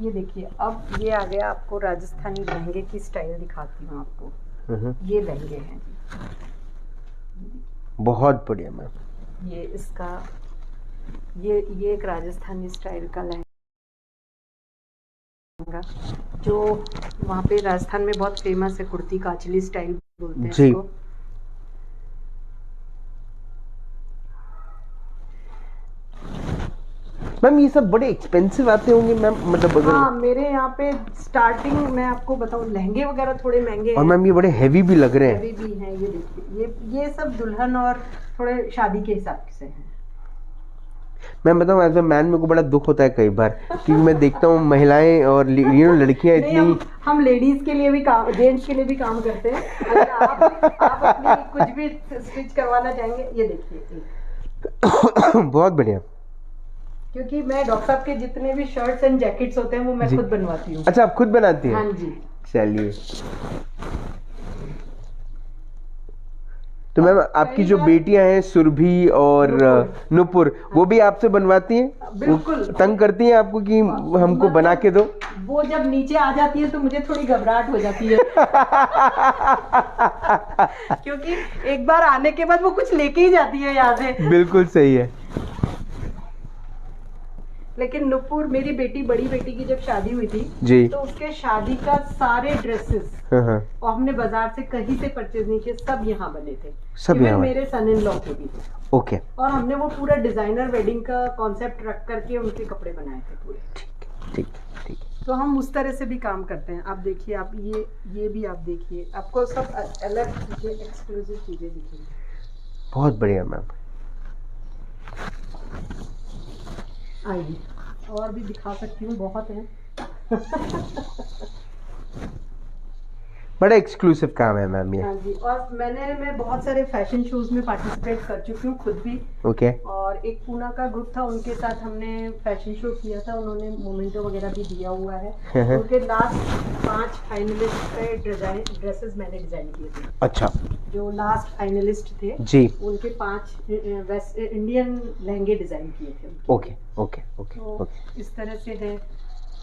[SPEAKER 2] ये देखिए, अब ये आ गया, आपको राजस्थानी लहंगे की स्टाइल दिखाती हूँ आपको। ये लहंगे हैं जी,
[SPEAKER 1] बहुत बढ़िया मैम।
[SPEAKER 2] ये इसका ये एक राजस्थानी स्टाइल का लहंगा जो वहाँ पे राजस्थान में बहुत फेमस है, कुर्ती काचली स्टाइल बोलते हैं
[SPEAKER 1] जी।
[SPEAKER 2] इसको।
[SPEAKER 1] मैम ये सब बड़े एक्सपेंसिव आते होंगे मैम, मतलब अगर
[SPEAKER 2] हाँ, मेरे यहाँ पे स्टार्टिंग मैं आपको बताऊँ, लहंगे वगैरह थोड़े महंगे हैं।
[SPEAKER 1] और मैम ये बड़े हैवी भी लग रहे हैं।
[SPEAKER 2] हैवी भी हैं, ये देखिए, ये सब दुल्हन और थोड़े शादी के हिसाब से हैं।
[SPEAKER 1] मैं बताऊँ एज अ मैन मेरे को बड़ा दुख होता है कई बार, क्योंकि मैं देखता हूँ महिलाएं और लड़कियां इतनी।
[SPEAKER 2] हम लेडीज के लिए भी काम, जेंट्स के लिए भी काम करते हैं। अगर आप अपनी कुछ भी स्टिच करवाना चाहेंगे, ये देखिए
[SPEAKER 1] बहुत बढ़िया।
[SPEAKER 2] क्योंकि मैं डॉक्टर साहब के जितने भी शर्ट्स एंड जैकेट्स होते हैं वो मैं खुद बनवाती हूँ।
[SPEAKER 1] अच्छा, आप खुद बनाती हैं?
[SPEAKER 2] हाँ जी।
[SPEAKER 1] चलिए, तो मैम आपकी जो बेटियां हैं सुरभि और नुपुर, वो भी आपसे बनवाती हैं?
[SPEAKER 2] बिल्कुल।
[SPEAKER 1] तंग करती हैं आपको कि हमको बना के दो?
[SPEAKER 2] वो जब नीचे आ जाती है तो मुझे थोड़ी घबराहट हो जाती है क्योंकि एक बार आने के बाद वो कुछ लेके ही जाती है यहाँ से।
[SPEAKER 1] बिल्कुल सही है।
[SPEAKER 2] लेकिन नुपुर, मेरी बेटी, बड़ी बेटी की जब शादी हुई थी
[SPEAKER 1] जी,
[SPEAKER 2] तो उसके शादी का सारे ड्रेसेस और हमने बाजार से कहीं से परचेज नहीं किए, सब यहाँ बने थे।
[SPEAKER 1] सब यहाँ
[SPEAKER 2] मेरे सन इन लॉ के भी थे।
[SPEAKER 1] ओके।
[SPEAKER 2] और हमने वो पूरा डिजाइनर वेडिंग का कॉन्सेप्ट रख करके उनके कपड़े बनाए थे पूरे।
[SPEAKER 1] ठीक ठीक।
[SPEAKER 2] तो हम उस तरह से भी काम करते हैं। आप देखिए, आप ये भी आप देखिए, आपको सब अलग चीजें, एक्सक्लूसिव चीजें दिखेंगी।
[SPEAKER 1] बहुत बढ़िया मैम।
[SPEAKER 2] आइए, और भी दिखा सकती हूँ, बहुत है।
[SPEAKER 1] बड़ा एक्सक्लूसिव काम है मैम ये।
[SPEAKER 2] हाँ जी, और मैं बहुत सारे फैशन शोज में पार्टिसिपेट कर चुकी हूँ खुद भी।
[SPEAKER 1] ओके।
[SPEAKER 2] और एक पूना का ग्रुप था, उनके साथ हमने फैशन शो किया था, उन्होंने मोमेंटो वगैरह भी दिया हुआ है। उनके लास्ट 5 फाइनलिस्ट पे ड्रेसेस मैंने डिजाइन किए थे। अच्छा। जो लास्ट फाइनलिस्ट थे जी, उनके 5 वेस्ट इंडियन लहंगे डिजाइन किए थे।
[SPEAKER 1] Okay okay okay.
[SPEAKER 2] तो इस तरह से है।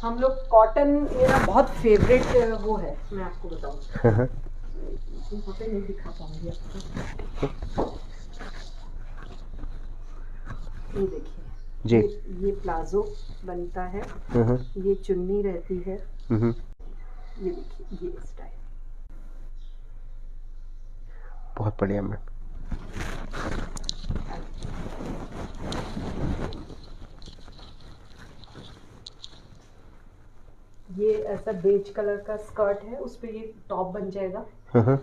[SPEAKER 2] हम लोग कॉटन, मेरा बहुत फेवरेट वो है, मैं आपको बताऊं। यहाँ पे नहीं दिखा पाऊंगी आपको। ये देखिए जी, ये प्लाजो बनता है, ये चुन्नी रहती है, ये देखिए ये स्टाइल।
[SPEAKER 1] बहुत बढ़िया मैम।
[SPEAKER 2] ये ऐसा बेज कलर का स्कर्ट है, उस पे ये टॉप बन जाएगा।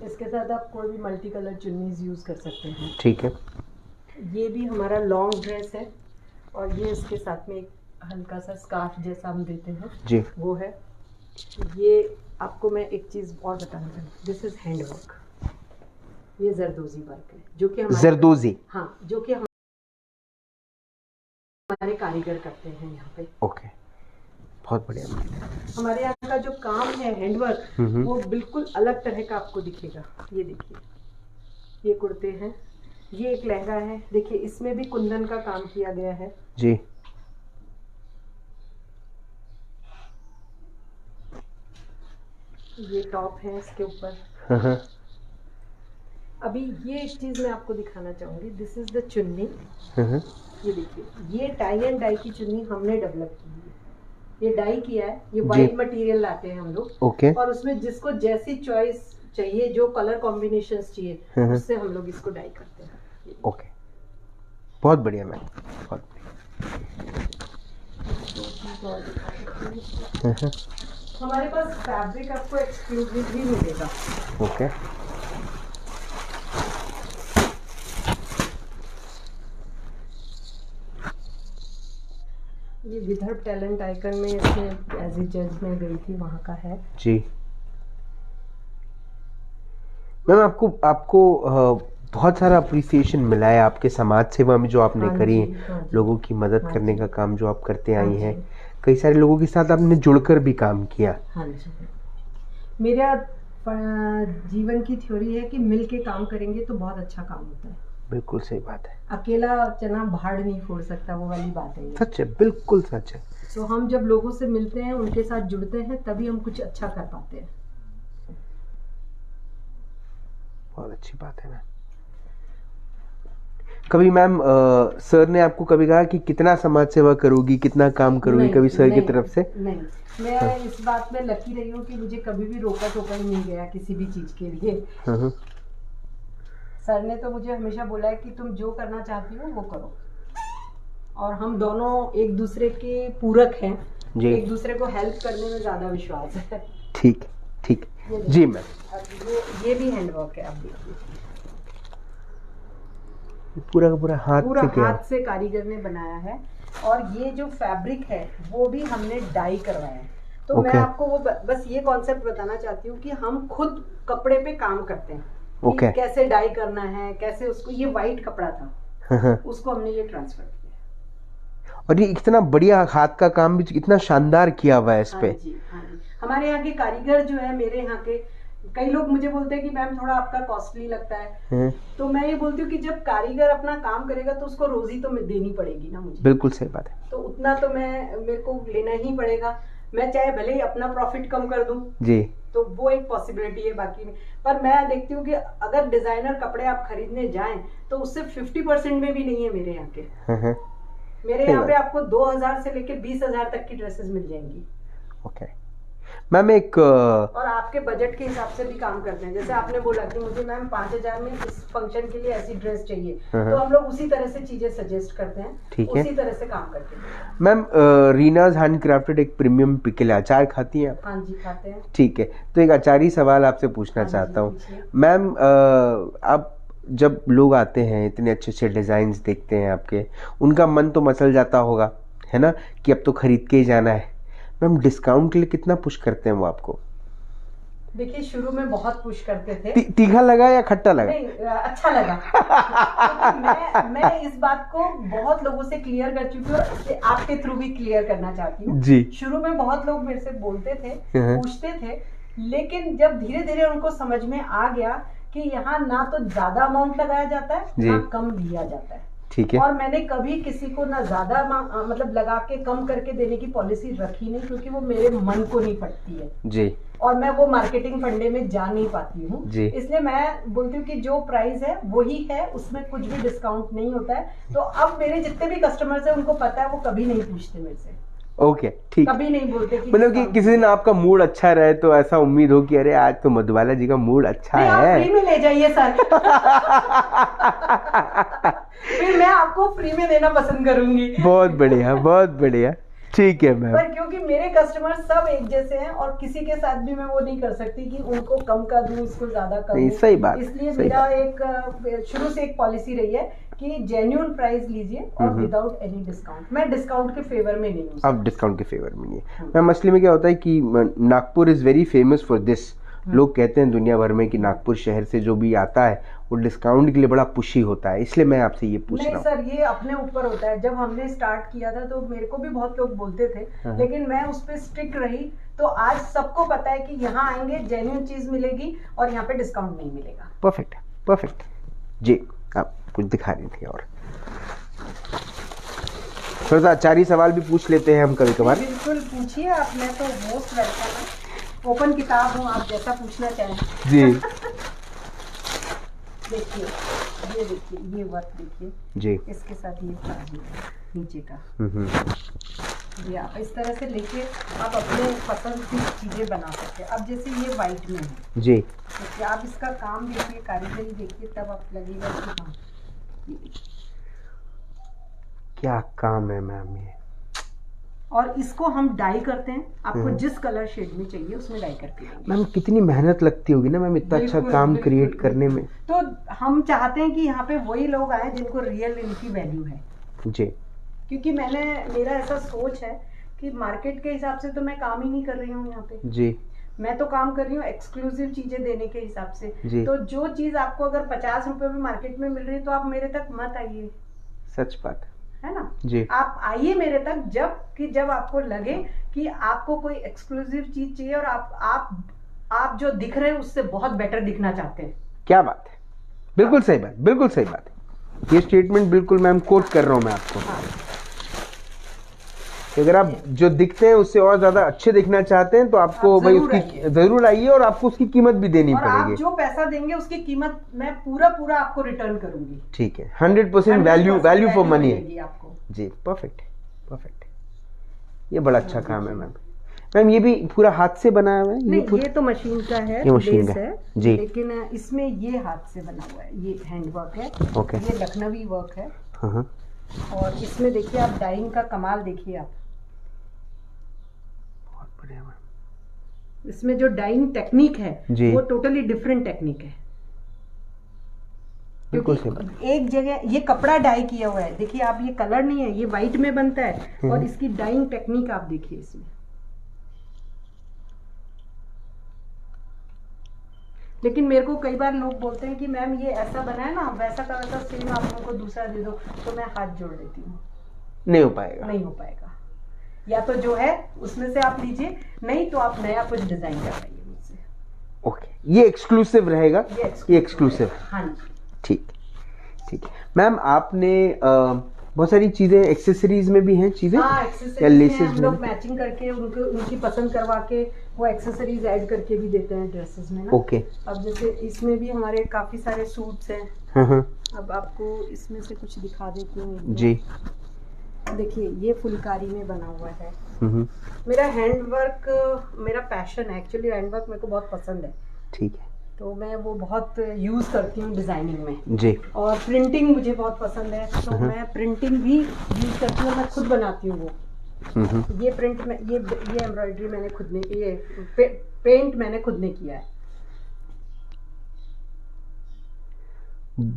[SPEAKER 2] इसके साथ आप कोई भी मल्टी कलर चुन्नीज यूज कर सकते हैं। ठीक है। ये भी हमारा लॉन्ग ड्रेस है, और ये इसके साथ में एक हल्का सा स्कार्फ जैसा हम देते हैं जी, वो है। ये आपको मैं एक चीज और बताना चाहूँगी, दिस इज हैंड वर्क। ये जरदोजी वर्क है, जो कि हमारे जरदोजी, हाँ, जो कि हमारे कारीगर करते हैं यहाँ पे। ओके, बहुत बढ़िया। हमारे यहाँ का जो काम है हैंडवर्क, वो बिल्कुल अलग तरह का आपको दिखेगा। ये देखिए, ये कुर्ते हैं, ये एक लहंगा है, देखिए इसमें भी कुंदन का काम किया गया है जी। ये टॉप है इसके ऊपर। अभी ये एक चीज मैं आपको दिखाना चाहूंगी, दिस इज द चुन्नी। ये देखिए, ये टाई एंड डाई की चुन्नी हमने डेवलप की है। ये डाई किया है, ये वाइट मटेरियल लाते हैं हम लोग। ओके। और उसमें जिसको जैसी चॉइस चाहिए, जो कलर कॉम्बिनेशंस चाहिए, उससे हम लोग इसको डाई करते हैं। ओके, बहुत बढ़िया मैम, बहुत बढ़िया। हमारे पास फैब्रिक आपको एक्सक्लूसिव भी मिलेगा। ओके। ये विदर्भ टैलेंट आइकन में इसमें एज ए जज में गई थी, वहाँ का है जी। मैम आपको बहुत सारा अप्रिसिएशन मिला है आपके समाज सेवा में जो आपने करी है, लोगों की मदद करने का काम जो आप करते आई हैं, कई सारे लोगों के साथ आपने जुड़कर भी काम किया। हाँ जी, मेरा जीवन की थ्योरी है कि मिल के काम करेंगे तो बहुत अच्छा काम होता है।
[SPEAKER 1] बिल्कुल सही बात है।
[SPEAKER 2] अकेला चना भाड़ नहीं फोड़ सकता, वो वाली बात है।
[SPEAKER 1] सच है, बिल्कुल सच है।
[SPEAKER 2] तो हम जब लोगों से मिलते हैं, उनके साथ जुड़ते हैं, तभी हम कुछ अच्छा कर पाते हैं।
[SPEAKER 1] बहुत अच्छी बात है मैम। कभी मैम सर ने आपको कभी कहा कि कितना समाज सेवा करोगी, कितना काम करोगी, कभी सर की तरफ से?
[SPEAKER 2] नहीं, मैं इस बात में लकी रही हूँ कि मुझे कभी भी रोका टोका ही नहीं गया किसी भी चीज के लिए। सर ने तो मुझे हमेशा बोला है कि तुम जो करना चाहती हो वो करो, और हम दोनों एक दूसरे के पूरक हैं, एक दूसरे को हेल्प करने में ज्यादा विश्वास है।
[SPEAKER 1] ठीक ठीक जी मैम।
[SPEAKER 2] ये भी हैंडवर्क है, आप देखिए,
[SPEAKER 1] पूरा का पूरा हाथ
[SPEAKER 2] से कारीगर ने बनाया है। और ये जो फैब्रिक है वो भी हमने डाई करवाया है। तो मैं आपको वो बस ये कॉन्सेप्ट बताना चाहती हूँ कि हम खुद कपड़े पे काम करते हैं कि कैसे डाई करना है, कैसे उसको, ये वाइट कपड़ा था उसको हमने ये ट्रांसफर किया।
[SPEAKER 1] और ये इतना बढ़िया हाथ का काम भी इतना शानदार किया हुआ है इस पे।
[SPEAKER 2] हाँ जी। हमारे यहाँ के कारीगर जो है, मेरे यहाँ के कई लोग मुझे बोलते हैं कि मैम थोड़ा आपका कॉस्टली लगता है, तो मैं ये बोलती हूँ कि जब कारीगर अपना काम करेगा तो उसको रोजी तो देनी पड़ेगी ना मुझे।
[SPEAKER 1] बिल्कुल सही बात है।
[SPEAKER 2] तो उतना तो मेरे को लेना ही पड़ेगा, मैं चाहे भले ही अपना प्रॉफिट कम कर दूं
[SPEAKER 1] जी, तो
[SPEAKER 2] वो एक पॉसिबिलिटी है बाकी में। पर मैं देखती हूँ कि अगर डिजाइनर कपड़े आप खरीदने जाएं तो उससे 50% में भी नहीं है मेरे यहाँ के। मेरे यहाँ पे आपको 2000 से लेके 20,000 तक की ड्रेसेस मिल जाएंगी।
[SPEAKER 1] ओके मैम, एक
[SPEAKER 2] और आपके बजट के हिसाब से भी काम करते हैं। जैसे आपने बोला कि मुझे मैम 5000 में इस फंक्शन के लिए ऐसी ड्रेस चाहिए, तो हम लोग उसी तरह से चीजें सजेस्ट करते हैं, उसी तरह से काम करते हैं।
[SPEAKER 1] मैम रीनाज हैंडक्राफ्टेड एक प्रीमियम पिकल अचार खाती हैं आप?
[SPEAKER 2] हाँ जी, खाते हैं।
[SPEAKER 1] ठीक है, तो एक अचारी सवाल आपसे पूछना चाहता हूँ मैम। आप जब लोग आते हैं, इतने अच्छे अच्छे डिजाइन देखते हैं आपके, उनका मन तो मसल जाता होगा, है ना, कि अब तो खरीद के ही जाना है। मैम डिस्काउंट के लिए कितना पुश करते हैं वो आपको?
[SPEAKER 2] देखिए, शुरू में बहुत पुश करते थे।
[SPEAKER 1] तीखा लगा या खट्टा लगा?
[SPEAKER 2] नहीं, अच्छा लगा। मैं इस बात को बहुत लोगों से क्लियर कर चुकी हूँ, इसलिए आपके थ्रू भी क्लियर करना चाहती हूँ जी। शुरू में बहुत लोग मेरे से बोलते थे, पूछते थे, लेकिन जब धीरे धीरे उनको समझ में आ गया कि यहाँ ना तो ज्यादा अमाउंट लगाया जाता है, ना कम लिया जाता है। ठीक है। और मैंने कभी किसी को ना ज्यादा मतलब लगा के कम करके देने की पॉलिसी रखी नहीं, क्योंकि वो मेरे मन को नहीं पड़ती है जी, और मैं वो मार्केटिंग फंडे में जा नहीं पाती हूँ। इसलिए मैं बोलती हूँ कि जो प्राइस है वही है, उसमें कुछ भी डिस्काउंट नहीं होता है। तो अब मेरे जितने भी कस्टमर्स हैं उनको पता है, वो कभी नहीं पूछते मेरे से।
[SPEAKER 1] ओके ठीक,
[SPEAKER 2] कभी नहीं बोलते कि
[SPEAKER 1] मतलब कि किसी दिन आपका मूड अच्छा रहे तो ऐसा उम्मीद हो कि अरे आज तो मधुबाला जी का मूड अच्छा है,
[SPEAKER 2] फ्री में ले जाइए सर। फिर मैं आपको फ्री में देना पसंद करूंगी।
[SPEAKER 1] बहुत बढ़िया, बहुत बढ़िया, ठीक है मैम।
[SPEAKER 2] पर क्योंकि मेरे कस्टमर सब एक जैसे हैं और किसी के साथ भी मैं वो नहीं कर सकती कि उनको कम कर दूं, इसको ज्यादा कर दूं।
[SPEAKER 1] सही बात।
[SPEAKER 2] इसलिए मेरा एक शुरू से एक पॉलिसी रही है कि जेन्युइन प्राइस लीजिए और विदाउट एनी डिस्काउंट। मैं डिस्काउंट के फेवर में नहीं हूँ।
[SPEAKER 1] अब डिस्काउंट के फेवर में नहीं है मैम। असली में क्या होता है कि Nagpur is very famous for this. लोग कहते हैं दुनिया भर में कि नागपुर शहर से जो भी आता है वो डिस्काउंट के लिए बड़ा पुशी होता है, इसलिए मैं आपसे ये पूछ रहा हूँ।
[SPEAKER 2] नहीं सर, ये अपने ऊपर होता है। जब हमने स्टार्ट किया था तो मेरे को भी बहुत लोग बोलते थे, लेकिन मैं उस पर स्ट्रिक्ट रही। तो आज सबको पता है कि यहाँ आएंगे जेन्युइन चीज मिलेगी और यहाँ पे डिस्काउंट नहीं मिलेगा।
[SPEAKER 1] परफेक्ट, परफेक्ट जी। आप कुछ दिखा रही थी और थोड़ा सा अचारी सवाल भी पूछ लेते हैं हम कभी कभार।
[SPEAKER 2] बिल्कुल पूछिए आप, मैं तो मोस्ट वेलकम है, ओपन किताब हूँ, आप जैसा पूछना चाहें
[SPEAKER 1] जी।
[SPEAKER 2] देखिए, ये देखिए, ये वर्क देखिए जी, इसके साथ ये नीचे का जी। आप इस तरह से लेके आप अपने पसंद की चीजें बना सकते हैं। अब जैसे ये वाइट में है जी, देखिए आप इसका काम देखिए, कारीगरी देखिए, तब आप लगेगा कि हाँ
[SPEAKER 1] क्या काम है मैम ये।
[SPEAKER 2] और इसको हम डाई करते हैं, आपको जिस कलर शेड में चाहिए उसमें डाई करके देंगे।
[SPEAKER 1] मैम कितनी मेहनत लगती होगी ना मैम इतना अच्छा काम क्रिएट करने में।
[SPEAKER 2] तो हम चाहते हैं कि यहाँ पे वही लोग आए जिनको रियल इनकी वैल्यू है
[SPEAKER 1] जी।
[SPEAKER 2] क्योंकि मेरा ऐसा सोच है कि मार्केट के हिसाब से तो मैं काम ही नहीं कर रही हूँ यहाँ पे जी। मैं तो काम कर रही हूँ एक्सक्लूसिव चीजें देने के हिसाब से जी। तो जो चीज आपको अगर 50 रुपए में मार्केट में मिल रही है तो आप मेरे तक मत आइए।
[SPEAKER 1] सच बात
[SPEAKER 2] है ना
[SPEAKER 1] जी।
[SPEAKER 2] आप आइए मेरे तक जब आपको लगे कि आपको कोई एक्सक्लूसिव चीज चाहिए और आप आप जो दिख रहे हैं उससे बहुत बेटर दिखना चाहते हैं।
[SPEAKER 1] क्या बात है, बिल्कुल सही बात, बिल्कुल सही बात है। ये स्टेटमेंट बिल्कुल मैम कोट कर रहा हूँ मैं आपको।
[SPEAKER 2] हाँ।
[SPEAKER 1] अगर आप जो दिखते हैं उससे और ज्यादा अच्छे दिखना चाहते हैं तो आपको भाई उसकी जरूर आइए और आपको उसकी कीमत भी देनी पड़ेगी।
[SPEAKER 2] आप जो पैसा देंगे उसकी कीमत मैं पूरा आपको रिटर्न करूंगी।
[SPEAKER 1] ठीक है, 100% वैल्यू फॉर मनी
[SPEAKER 2] आपको।
[SPEAKER 1] जी, परफेक्ट परफेक्ट। ये बड़ा अच्छा काम है मैम। मैम ये भी पूरा हाथ से बनाया हुआ है?
[SPEAKER 2] नहीं, ये तो मशीन का है,
[SPEAKER 1] ये मशीन का
[SPEAKER 2] है
[SPEAKER 1] जी,
[SPEAKER 2] लेकिन इसमें ये हाथ से बना हुआ है, ये हैंड वर्क है।
[SPEAKER 1] ओके।
[SPEAKER 2] ये लखनवी वर्क है।
[SPEAKER 1] हाँ।
[SPEAKER 2] और इसमें देखिए आप डाइंग का कमाल देखिए आप,
[SPEAKER 1] बहुत बढ़िया मैम।
[SPEAKER 2] इसमें जो डाइंग टेक्निक है
[SPEAKER 1] जी,
[SPEAKER 2] वो टोटली डिफरेंट टेक्निक है। क्योंकि एक जगह ये कपड़ा डाई किया हुआ है, देखिए आप, ये कलर नहीं है, ये व्हाइट में बनता है और इसकी डाइंग टेक्निक आप देखिए इसमें। लेकिन मेरे को कई बार लोग बोलते हैं कि मैम ये ऐसा बना है ना, वैसा का वैसा सेम आप लोगों को दूसरा दे दो, तो मैं हाथ जोड़ देती हूँ।
[SPEAKER 1] नहीं हो पाएगा,
[SPEAKER 2] नहीं हो पाएगा। या तो जो है उसमें से आप लीजिए, नहीं तो आप नया कुछ डिजाइन करवाइए मुझसे।
[SPEAKER 1] ओके, ये एक्सक्लूसिव रहेगा, ये एक्सक्लूसिव।
[SPEAKER 2] हाँ,
[SPEAKER 1] ठीक ठीक। मैम आपने बहुत सारी चीजें एक्सेसरीज में भी हैं चीजें?
[SPEAKER 2] हाँ, एक्सेसरीज में हम लोग मैचिंग करके उनकी पसंद करवा के वो एक्सेसरीज ऐड करके भी देते हैं ड्रेसेस में ना।
[SPEAKER 1] ओके।
[SPEAKER 2] अब जैसे इसमें भी हमारे काफी सारे सूट्स हैं।
[SPEAKER 1] हाँ।
[SPEAKER 2] अब आपको इसमें से कुछ दिखा देती हूँ
[SPEAKER 1] जी।
[SPEAKER 2] देखिए ये फुलकारी में बना हुआ है। मेरा हैंडवर्क मेरा पैशन है, एक्चुअली हैंडवर्क मेरे को बहुत पसंद है।
[SPEAKER 1] ठीक है।
[SPEAKER 2] तो मैं वो बहुत यूज करती हूँ डिजाइनिंग में
[SPEAKER 1] जी।
[SPEAKER 2] और प्रिंटिंग मुझे बहुत पसंद है, तो मैं प्रिंटिंग भी यूज करती हूँ, मैं खुद बनाती हूँ वो। ये प्रिंट में ये एम्ब्रॉयडरी मैंने खुद ने, ये पेंट मैंने खुद ने किया है।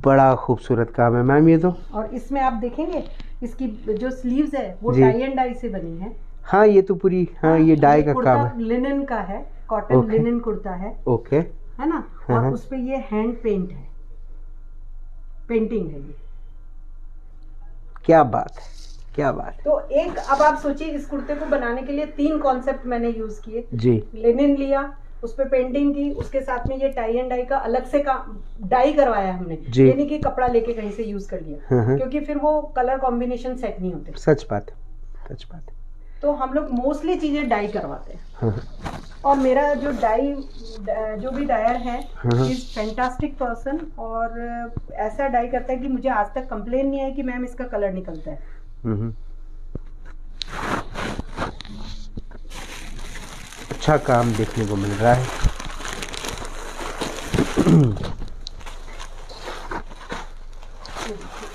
[SPEAKER 1] बड़ा खूबसूरत काम है मैम ये तो।
[SPEAKER 2] और इसमें आप देखेंगे इसकी जो स्लीव्स है वो टाई एंड डाई से बनी है।
[SPEAKER 1] हाँ ये तो पूरी, हाँ ये डाई का काम है।
[SPEAKER 2] लिनन का है, कॉटन लिनन कुर्ता है।
[SPEAKER 1] ओके,
[SPEAKER 2] है ना। और उस पे ये हैंड पेंट है, पेंटिंग है ये।
[SPEAKER 1] क्या बात है, क्या बात है।
[SPEAKER 2] तो एक, अब आप सोचिए इस कुर्ते को बनाने के लिए 3 कॉन्सेप्ट मैंने यूज किए
[SPEAKER 1] जी।
[SPEAKER 2] लिनन लिया, उस पे पेंटिंग की, उसके साथ में ये टाई एंड डाई का अलग से डाई करवाया हमने, यानी कि कपड़ा लेके कहीं से यूज कर लिया। क्योंकि फिर वो कलर कॉम्बिनेशन सेट नहीं होते।
[SPEAKER 1] सच बात है, सच बात है।
[SPEAKER 2] तो हम लोग मोस्टली चीजें डाई करवाते हैं। और मेरा जो डाई, जो भी डायर है इज फैंटास्टिक पर्सन, और ऐसा डाई करता है कि मुझे आज तक कंप्लेन नहीं है कि मैम इसका कलर निकलता है।
[SPEAKER 1] अच्छा काम देखने को मिल रहा है।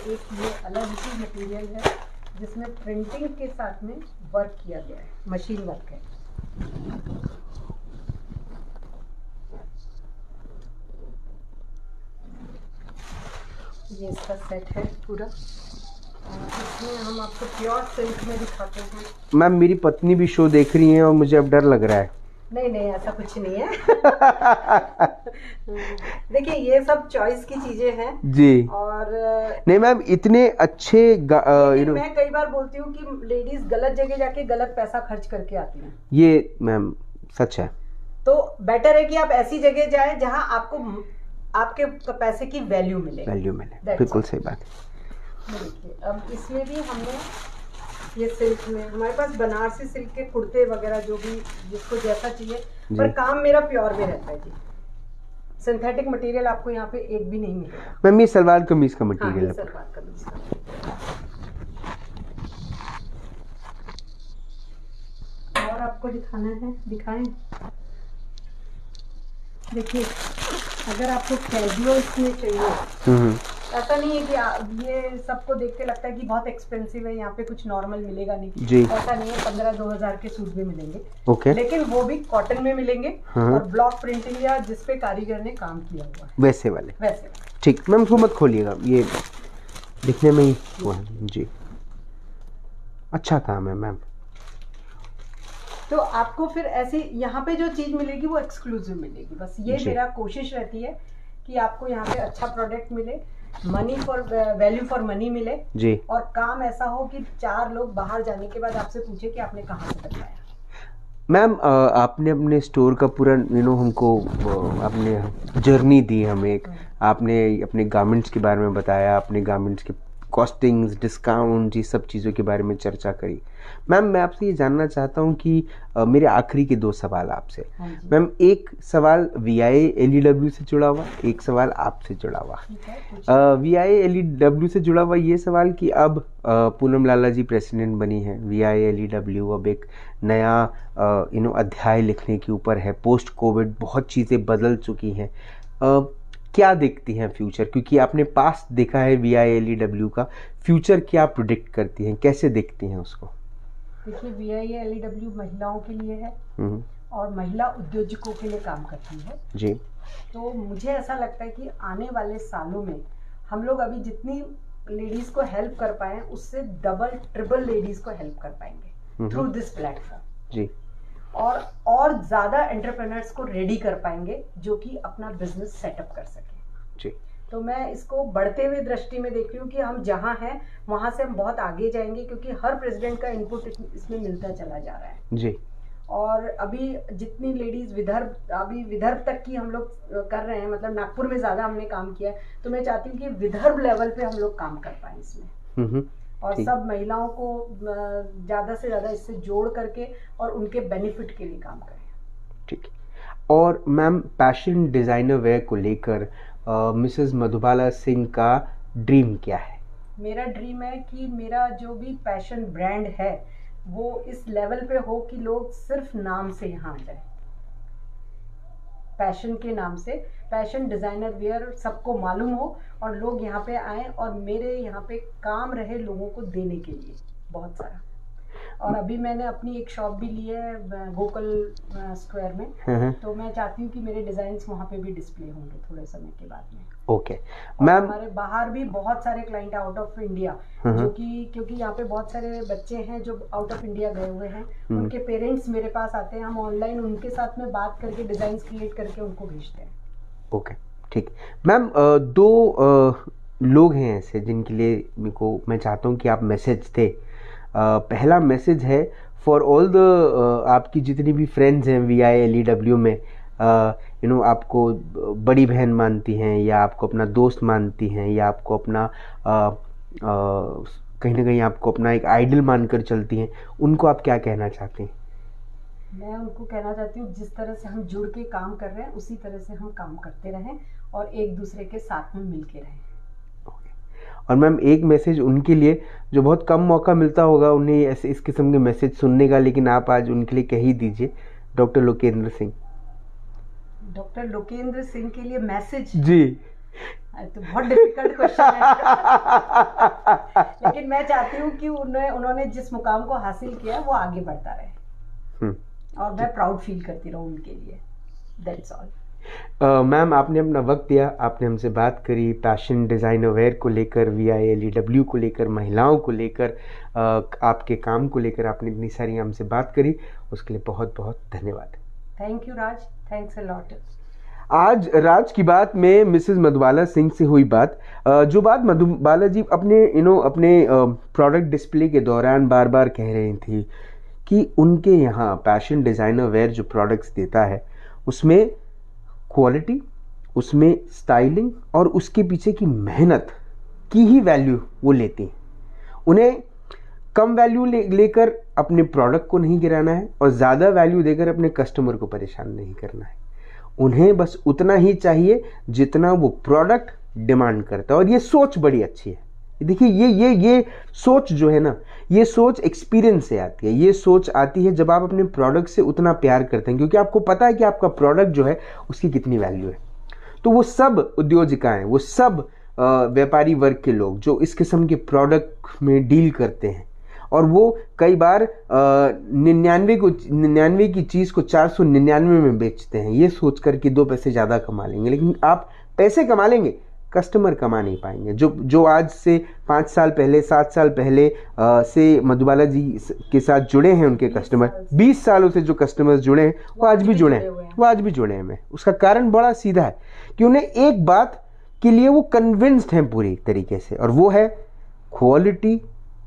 [SPEAKER 2] एक ये अलग ही मटेरियल है जिसमें प्रिंटिंग के साथ में वर्क किया गया है, मशीन वर्क है। ये इसका सेट है पूरा, इसमें हम आपको प्योर सिल्क में दिखाते हैं।
[SPEAKER 1] मैम मेरी पत्नी भी शो देख रही है और मुझे अब डर लग रहा है।
[SPEAKER 2] नहीं नहीं, ऐसा कुछ नहीं है। देखिए ये सब चॉइस की चीजें हैं
[SPEAKER 1] जी।
[SPEAKER 2] और
[SPEAKER 1] नहीं मैम इतने अच्छे
[SPEAKER 2] मैं कई बार बोलती हूँ कि लेडीज गलत जगह जाके गलत पैसा खर्च करके आती हैं।
[SPEAKER 1] ये मैम सच है।
[SPEAKER 2] तो बेटर है कि आप ऐसी जगह जाएं जहां आपको आपके पैसे की वैल्यू मिले।
[SPEAKER 1] बिल्कुल सही बात है।
[SPEAKER 2] देखिए अब इसमें भी हमने ये सिल्क में, हमारे पास बनारसी सिल्क के कुर्ते वगैरह जो भी जिसको जैसा चाहिए, पर काम मेरा प्योर में रहता है जी। सिंथेटिक मटेरियल आपको यहाँ पे एक भी नहीं मिलेगा।
[SPEAKER 1] मैम ये सलवार कमीज का मटेरियल है।
[SPEAKER 2] सलवार कमीज का। और आपको दिखाना है, दिखाएं। देखिए अगर आपको कैजुअल में चाहिए, ऐसा नहीं है कि ये सबको देख के लगता है कि बहुत एक्सपेंसिव है, यहाँ पे कुछ नॉर्मल मिलेगा नहीं जी। ऐसा नहीं है, 15-2000 के सूट भी मिलेंगे। ओके। लेकिन वो भी कॉटन में मिलेंगे और ब्लॉक प्रिंटिंग या जिसपे कारीगर ने काम किया हुआ है, वैसे वाले।
[SPEAKER 1] ठीक मैम, इसको मत खोलिएगा, ये दिखने में ही हुआ है जी। अच्छा काम है मैम।
[SPEAKER 2] तो आपको फिर ऐसी यहाँ पे जो चीज मिलेगी वो एक्सक्लूसिव मिलेगी, बस ये मेरा कोशिश रहती है कि आपको यहाँ पे अच्छा प्रोडक्ट मिले, money for value for money मिले जी। और काम ऐसा हो कि 4 लोग बाहर जाने के बाद आपसे पूछे कि आपने कहाँ से बनवाया।
[SPEAKER 1] मैम आपने अपने स्टोर का पूरा हमको आपने जर्नी दी हमें, आपने अपने गारमेंट्स के बारे में बताया, अपने गारमेंट्स के कॉस्टिंग्स, डिस्काउंट, ये सब चीज़ों के बारे में चर्चा करी। मैम मैं आपसे ये जानना चाहता हूँ कि मेरे आखिरी के 2 सवाल आपसे। मैम एक सवाल VIA-LEW से जुड़ा हुआ, एक सवाल आपसे जुड़ा हुआ। VIA-LEW से जुड़ा हुआ ये सवाल कि अब पूनम लाला जी प्रेसिडेंट बनी है, VIA-LEW अब एक नया अध्याय लिखने के ऊपर है। पोस्ट कोविड बहुत चीज़ें बदल चुकी हैं। क्या देखती हैं फ्यूचर, क्योंकि आपने पास्ट देखा है VIA-LEW का, फ्यूचर क्या प्रिडिक्ट करती हैं, कैसे देखती हैं उसको?
[SPEAKER 2] देखिए, VIA-LEW महिलाओं के लिए है और महिला उद्योजकों के लिए काम करती है
[SPEAKER 1] जी। तो
[SPEAKER 2] मुझे ऐसा लगता है कि आने वाले सालों में हम लोग अभी जितनी लेडीज को हेल्प कर पाए उससे डबल ट्रिपल लेडीज को हेल्प कर पाएंगे थ्रू दिस प्लेटफॉर्म जी। और ज्यादा एंटरप्रेन्योर्स को रेडी कर पाएंगे जो कि अपना बिजनेस सेटअप कर सके जी। तो मैं इसको बढ़ते हुए दृष्टि में देख रही हूँ कि हम जहाँ हैं वहां से हम बहुत आगे जाएंगे, क्योंकि हर प्रेसिडेंट का इनपुट इसमें मिलता चला जा रहा है जी। और अभी जितनी लेडीज विदर्भ तक की हम लोग कर रहे हैं, मतलब नागपुर में ज्यादा हमने काम किया है, तो मैं चाहती हूँ कि विदर्भ लेवल पे हम लोग काम कर पाए इसमें और सब महिलाओं को ज्यादा से ज्यादा इससे जोड़ करके और उनके बेनिफिट के लिए काम करें।
[SPEAKER 1] ठीक है। और मैम पैशन डिजाइनर वेयर को लेकर मिसेस मधुबाला सिंह का ड्रीम क्या है?
[SPEAKER 2] मेरा ड्रीम है कि मेरा जो भी पैशन ब्रांड है वो इस लेवल पे हो कि लोग सिर्फ नाम से यहाँ आ जाए, पैशन के नाम से, पैशन डिजाइनर वेयर सबको मालूम हो और लोग यहाँ पे आए और मेरे यहाँ पे काम रहे लोगों को देने के लिए बहुत सारा। और अभी मैंने अपनी एक शॉप भी ली है गोकुल स्क्वायर में, तो मैं चाहती हूँ कि मेरे डिजाइन्स वहाँ पे भी डिस्प्ले होंगे थोड़े समय के बाद में।
[SPEAKER 1] ओके मैम,
[SPEAKER 2] हमारे बाहर भी बहुत सारे क्लाइंट आउट ऑफ इंडिया, जो कि क्योंकि यहाँ पे बहुत सारे बच्चे हैं जो आउट ऑफ इंडिया गए हुए हैं, उनके पेरेंट्स मेरे पास आते हैं, हम ऑनलाइन उनके साथ में बात करके डिजाइन क्रिएट करके उनको भेजते हैं।
[SPEAKER 1] ओके ठीक। मैम 2 लोग हैं ऐसे जिनके लिए मैं चाहता हूँ कि आप मैसेज थे। पहला मैसेज है फॉर ऑल द आपकी जितनी भी फ्रेंड्स हैं VIA-LEW में, आपको बड़ी बहन मानती हैं या आपको अपना दोस्त मानती हैं या आपको अपना कहीं ना कहीं आपको अपना एक आइडल मानकर चलती हैं, उनको आप क्या कहना चाहते हैं?
[SPEAKER 2] मैं उनको कहना चाहती हूँ जिस तरह से हम जुड़ के काम कर रहे हैं उसी तरह से हम काम करते रहें और एक दूसरे के साथ में मिल के रहें।
[SPEAKER 1] और मैम एक मैसेज उनके लिए जो बहुत कम मौका मिलता होगा उन्हें ऐसे इस किस्म के मैसेज सुनने का, लेकिन आप आज उनके लिए कह ही दीजिए। डॉक्टर लोकेंद्र सिंह।
[SPEAKER 2] डॉक्टर लोकेंद्र सिंह के लिए मैसेज
[SPEAKER 1] जी,
[SPEAKER 2] तो बहुत डिफिकल्ट क्वेश्चन है लेकिन मैं चाहती हूँ कि उन्होंने जिस मुकाम को हासिल किया वो आगे बढ़ता रहे और मैं प्राउड फील करती रहूँ उनके लिए। That's all.
[SPEAKER 1] मैम आपने अपना वक्त दिया, आपने हमसे बात करी पैशन डिज़ाइनर वेयर को लेकर, VIA-LEW को लेकर, महिलाओं को लेकर, आपके काम को लेकर आपने इतनी सारी हमसे बात करी, उसके लिए बहुत बहुत धन्यवाद।
[SPEAKER 2] Thank you Raj, thanks a lot.
[SPEAKER 1] आज राज की बात में मिसेस मधुबाला सिंह से हुई बात, जो बात मधुबाला जी अपने प्रोडक्ट डिस्प्ले के दौरान बार बार कह रही थी कि उनके यहाँ पैशन डिज़ाइनर वेयर जो प्रोडक्ट्स देता है उसमें क्वालिटी, उसमें स्टाइलिंग और उसके पीछे की मेहनत की ही वैल्यू वो लेती हैं। उन्हें कम वैल्यू लेकर अपने प्रोडक्ट को नहीं गिराना है और ज़्यादा वैल्यू देकर अपने कस्टमर को परेशान नहीं करना है। उन्हें बस उतना ही चाहिए जितना वो प्रोडक्ट डिमांड करता है। और ये सोच बड़ी अच्छी है। देखिए ये सोच जो है ना, ये सोच एक्सपीरियंस से आती है। ये सोच आती है जब आप अपने प्रोडक्ट से उतना प्यार करते हैं, क्योंकि आपको पता है कि आपका प्रोडक्ट जो है उसकी कितनी वैल्यू है। तो वो सब उद्योजिकाएं, वो सब व्यापारी वर्ग के लोग जो इस किस्म के प्रोडक्ट में डील करते हैं और वो कई बार 99 की चीज़ को 499 में बेचते हैं, ये सोच कर कि 2 पैसे ज़्यादा कमा लेंगे। लेकिन आप पैसे कमा लेंगे, कस्टमर कमा नहीं पाएंगे। जो आज से 5 साल पहले, 7 साल पहले से मधुबाला जी के साथ जुड़े हैं, उनके कस्टमर 20 सालों से जो कस्टमर्स जुड़े हैं वो आज भी जुड़े हैं, उसका कारण बड़ा सीधा है कि उन्हें एक बात के लिए वो कन्विंस्ड हैं पूरी तरीके से, और वो है quality,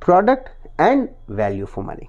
[SPEAKER 1] product and value for money.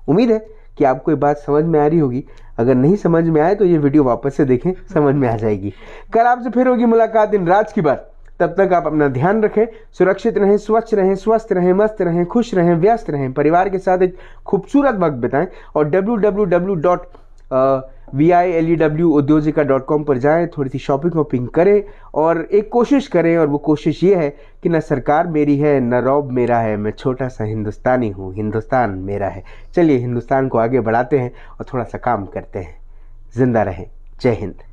[SPEAKER 1] उम्मीद है कि आपको ये बात समझ में आ रही होगी। अगर नहीं समझ में आए तो ये वीडियो वापस से देखें, समझ में आ जाएगी। कल आपसे फिर होगी मुलाकात इन राज की बात। तब तक आप अपना ध्यान रखें, सुरक्षित रहें, स्वच्छ रहें, स्वस्थ रहें, मस्त रहें, खुश रहें, व्यस्त रहें, परिवार के साथ एक खूबसूरत वक्त बिताएं और www.vilew पर जाएं, थोड़ी सी शॉपिंग वॉपिंग करें और एक कोशिश करें, और वो कोशिश ये है कि न सरकार मेरी है न रौब मेरा है, मैं छोटा सा हिंदुस्तानी हूँ, हिंदुस्तान मेरा है। चलिए हिंदुस्तान को आगे बढ़ाते हैं और थोड़ा सा काम करते हैं। जिंदा रहें। जय हिंद।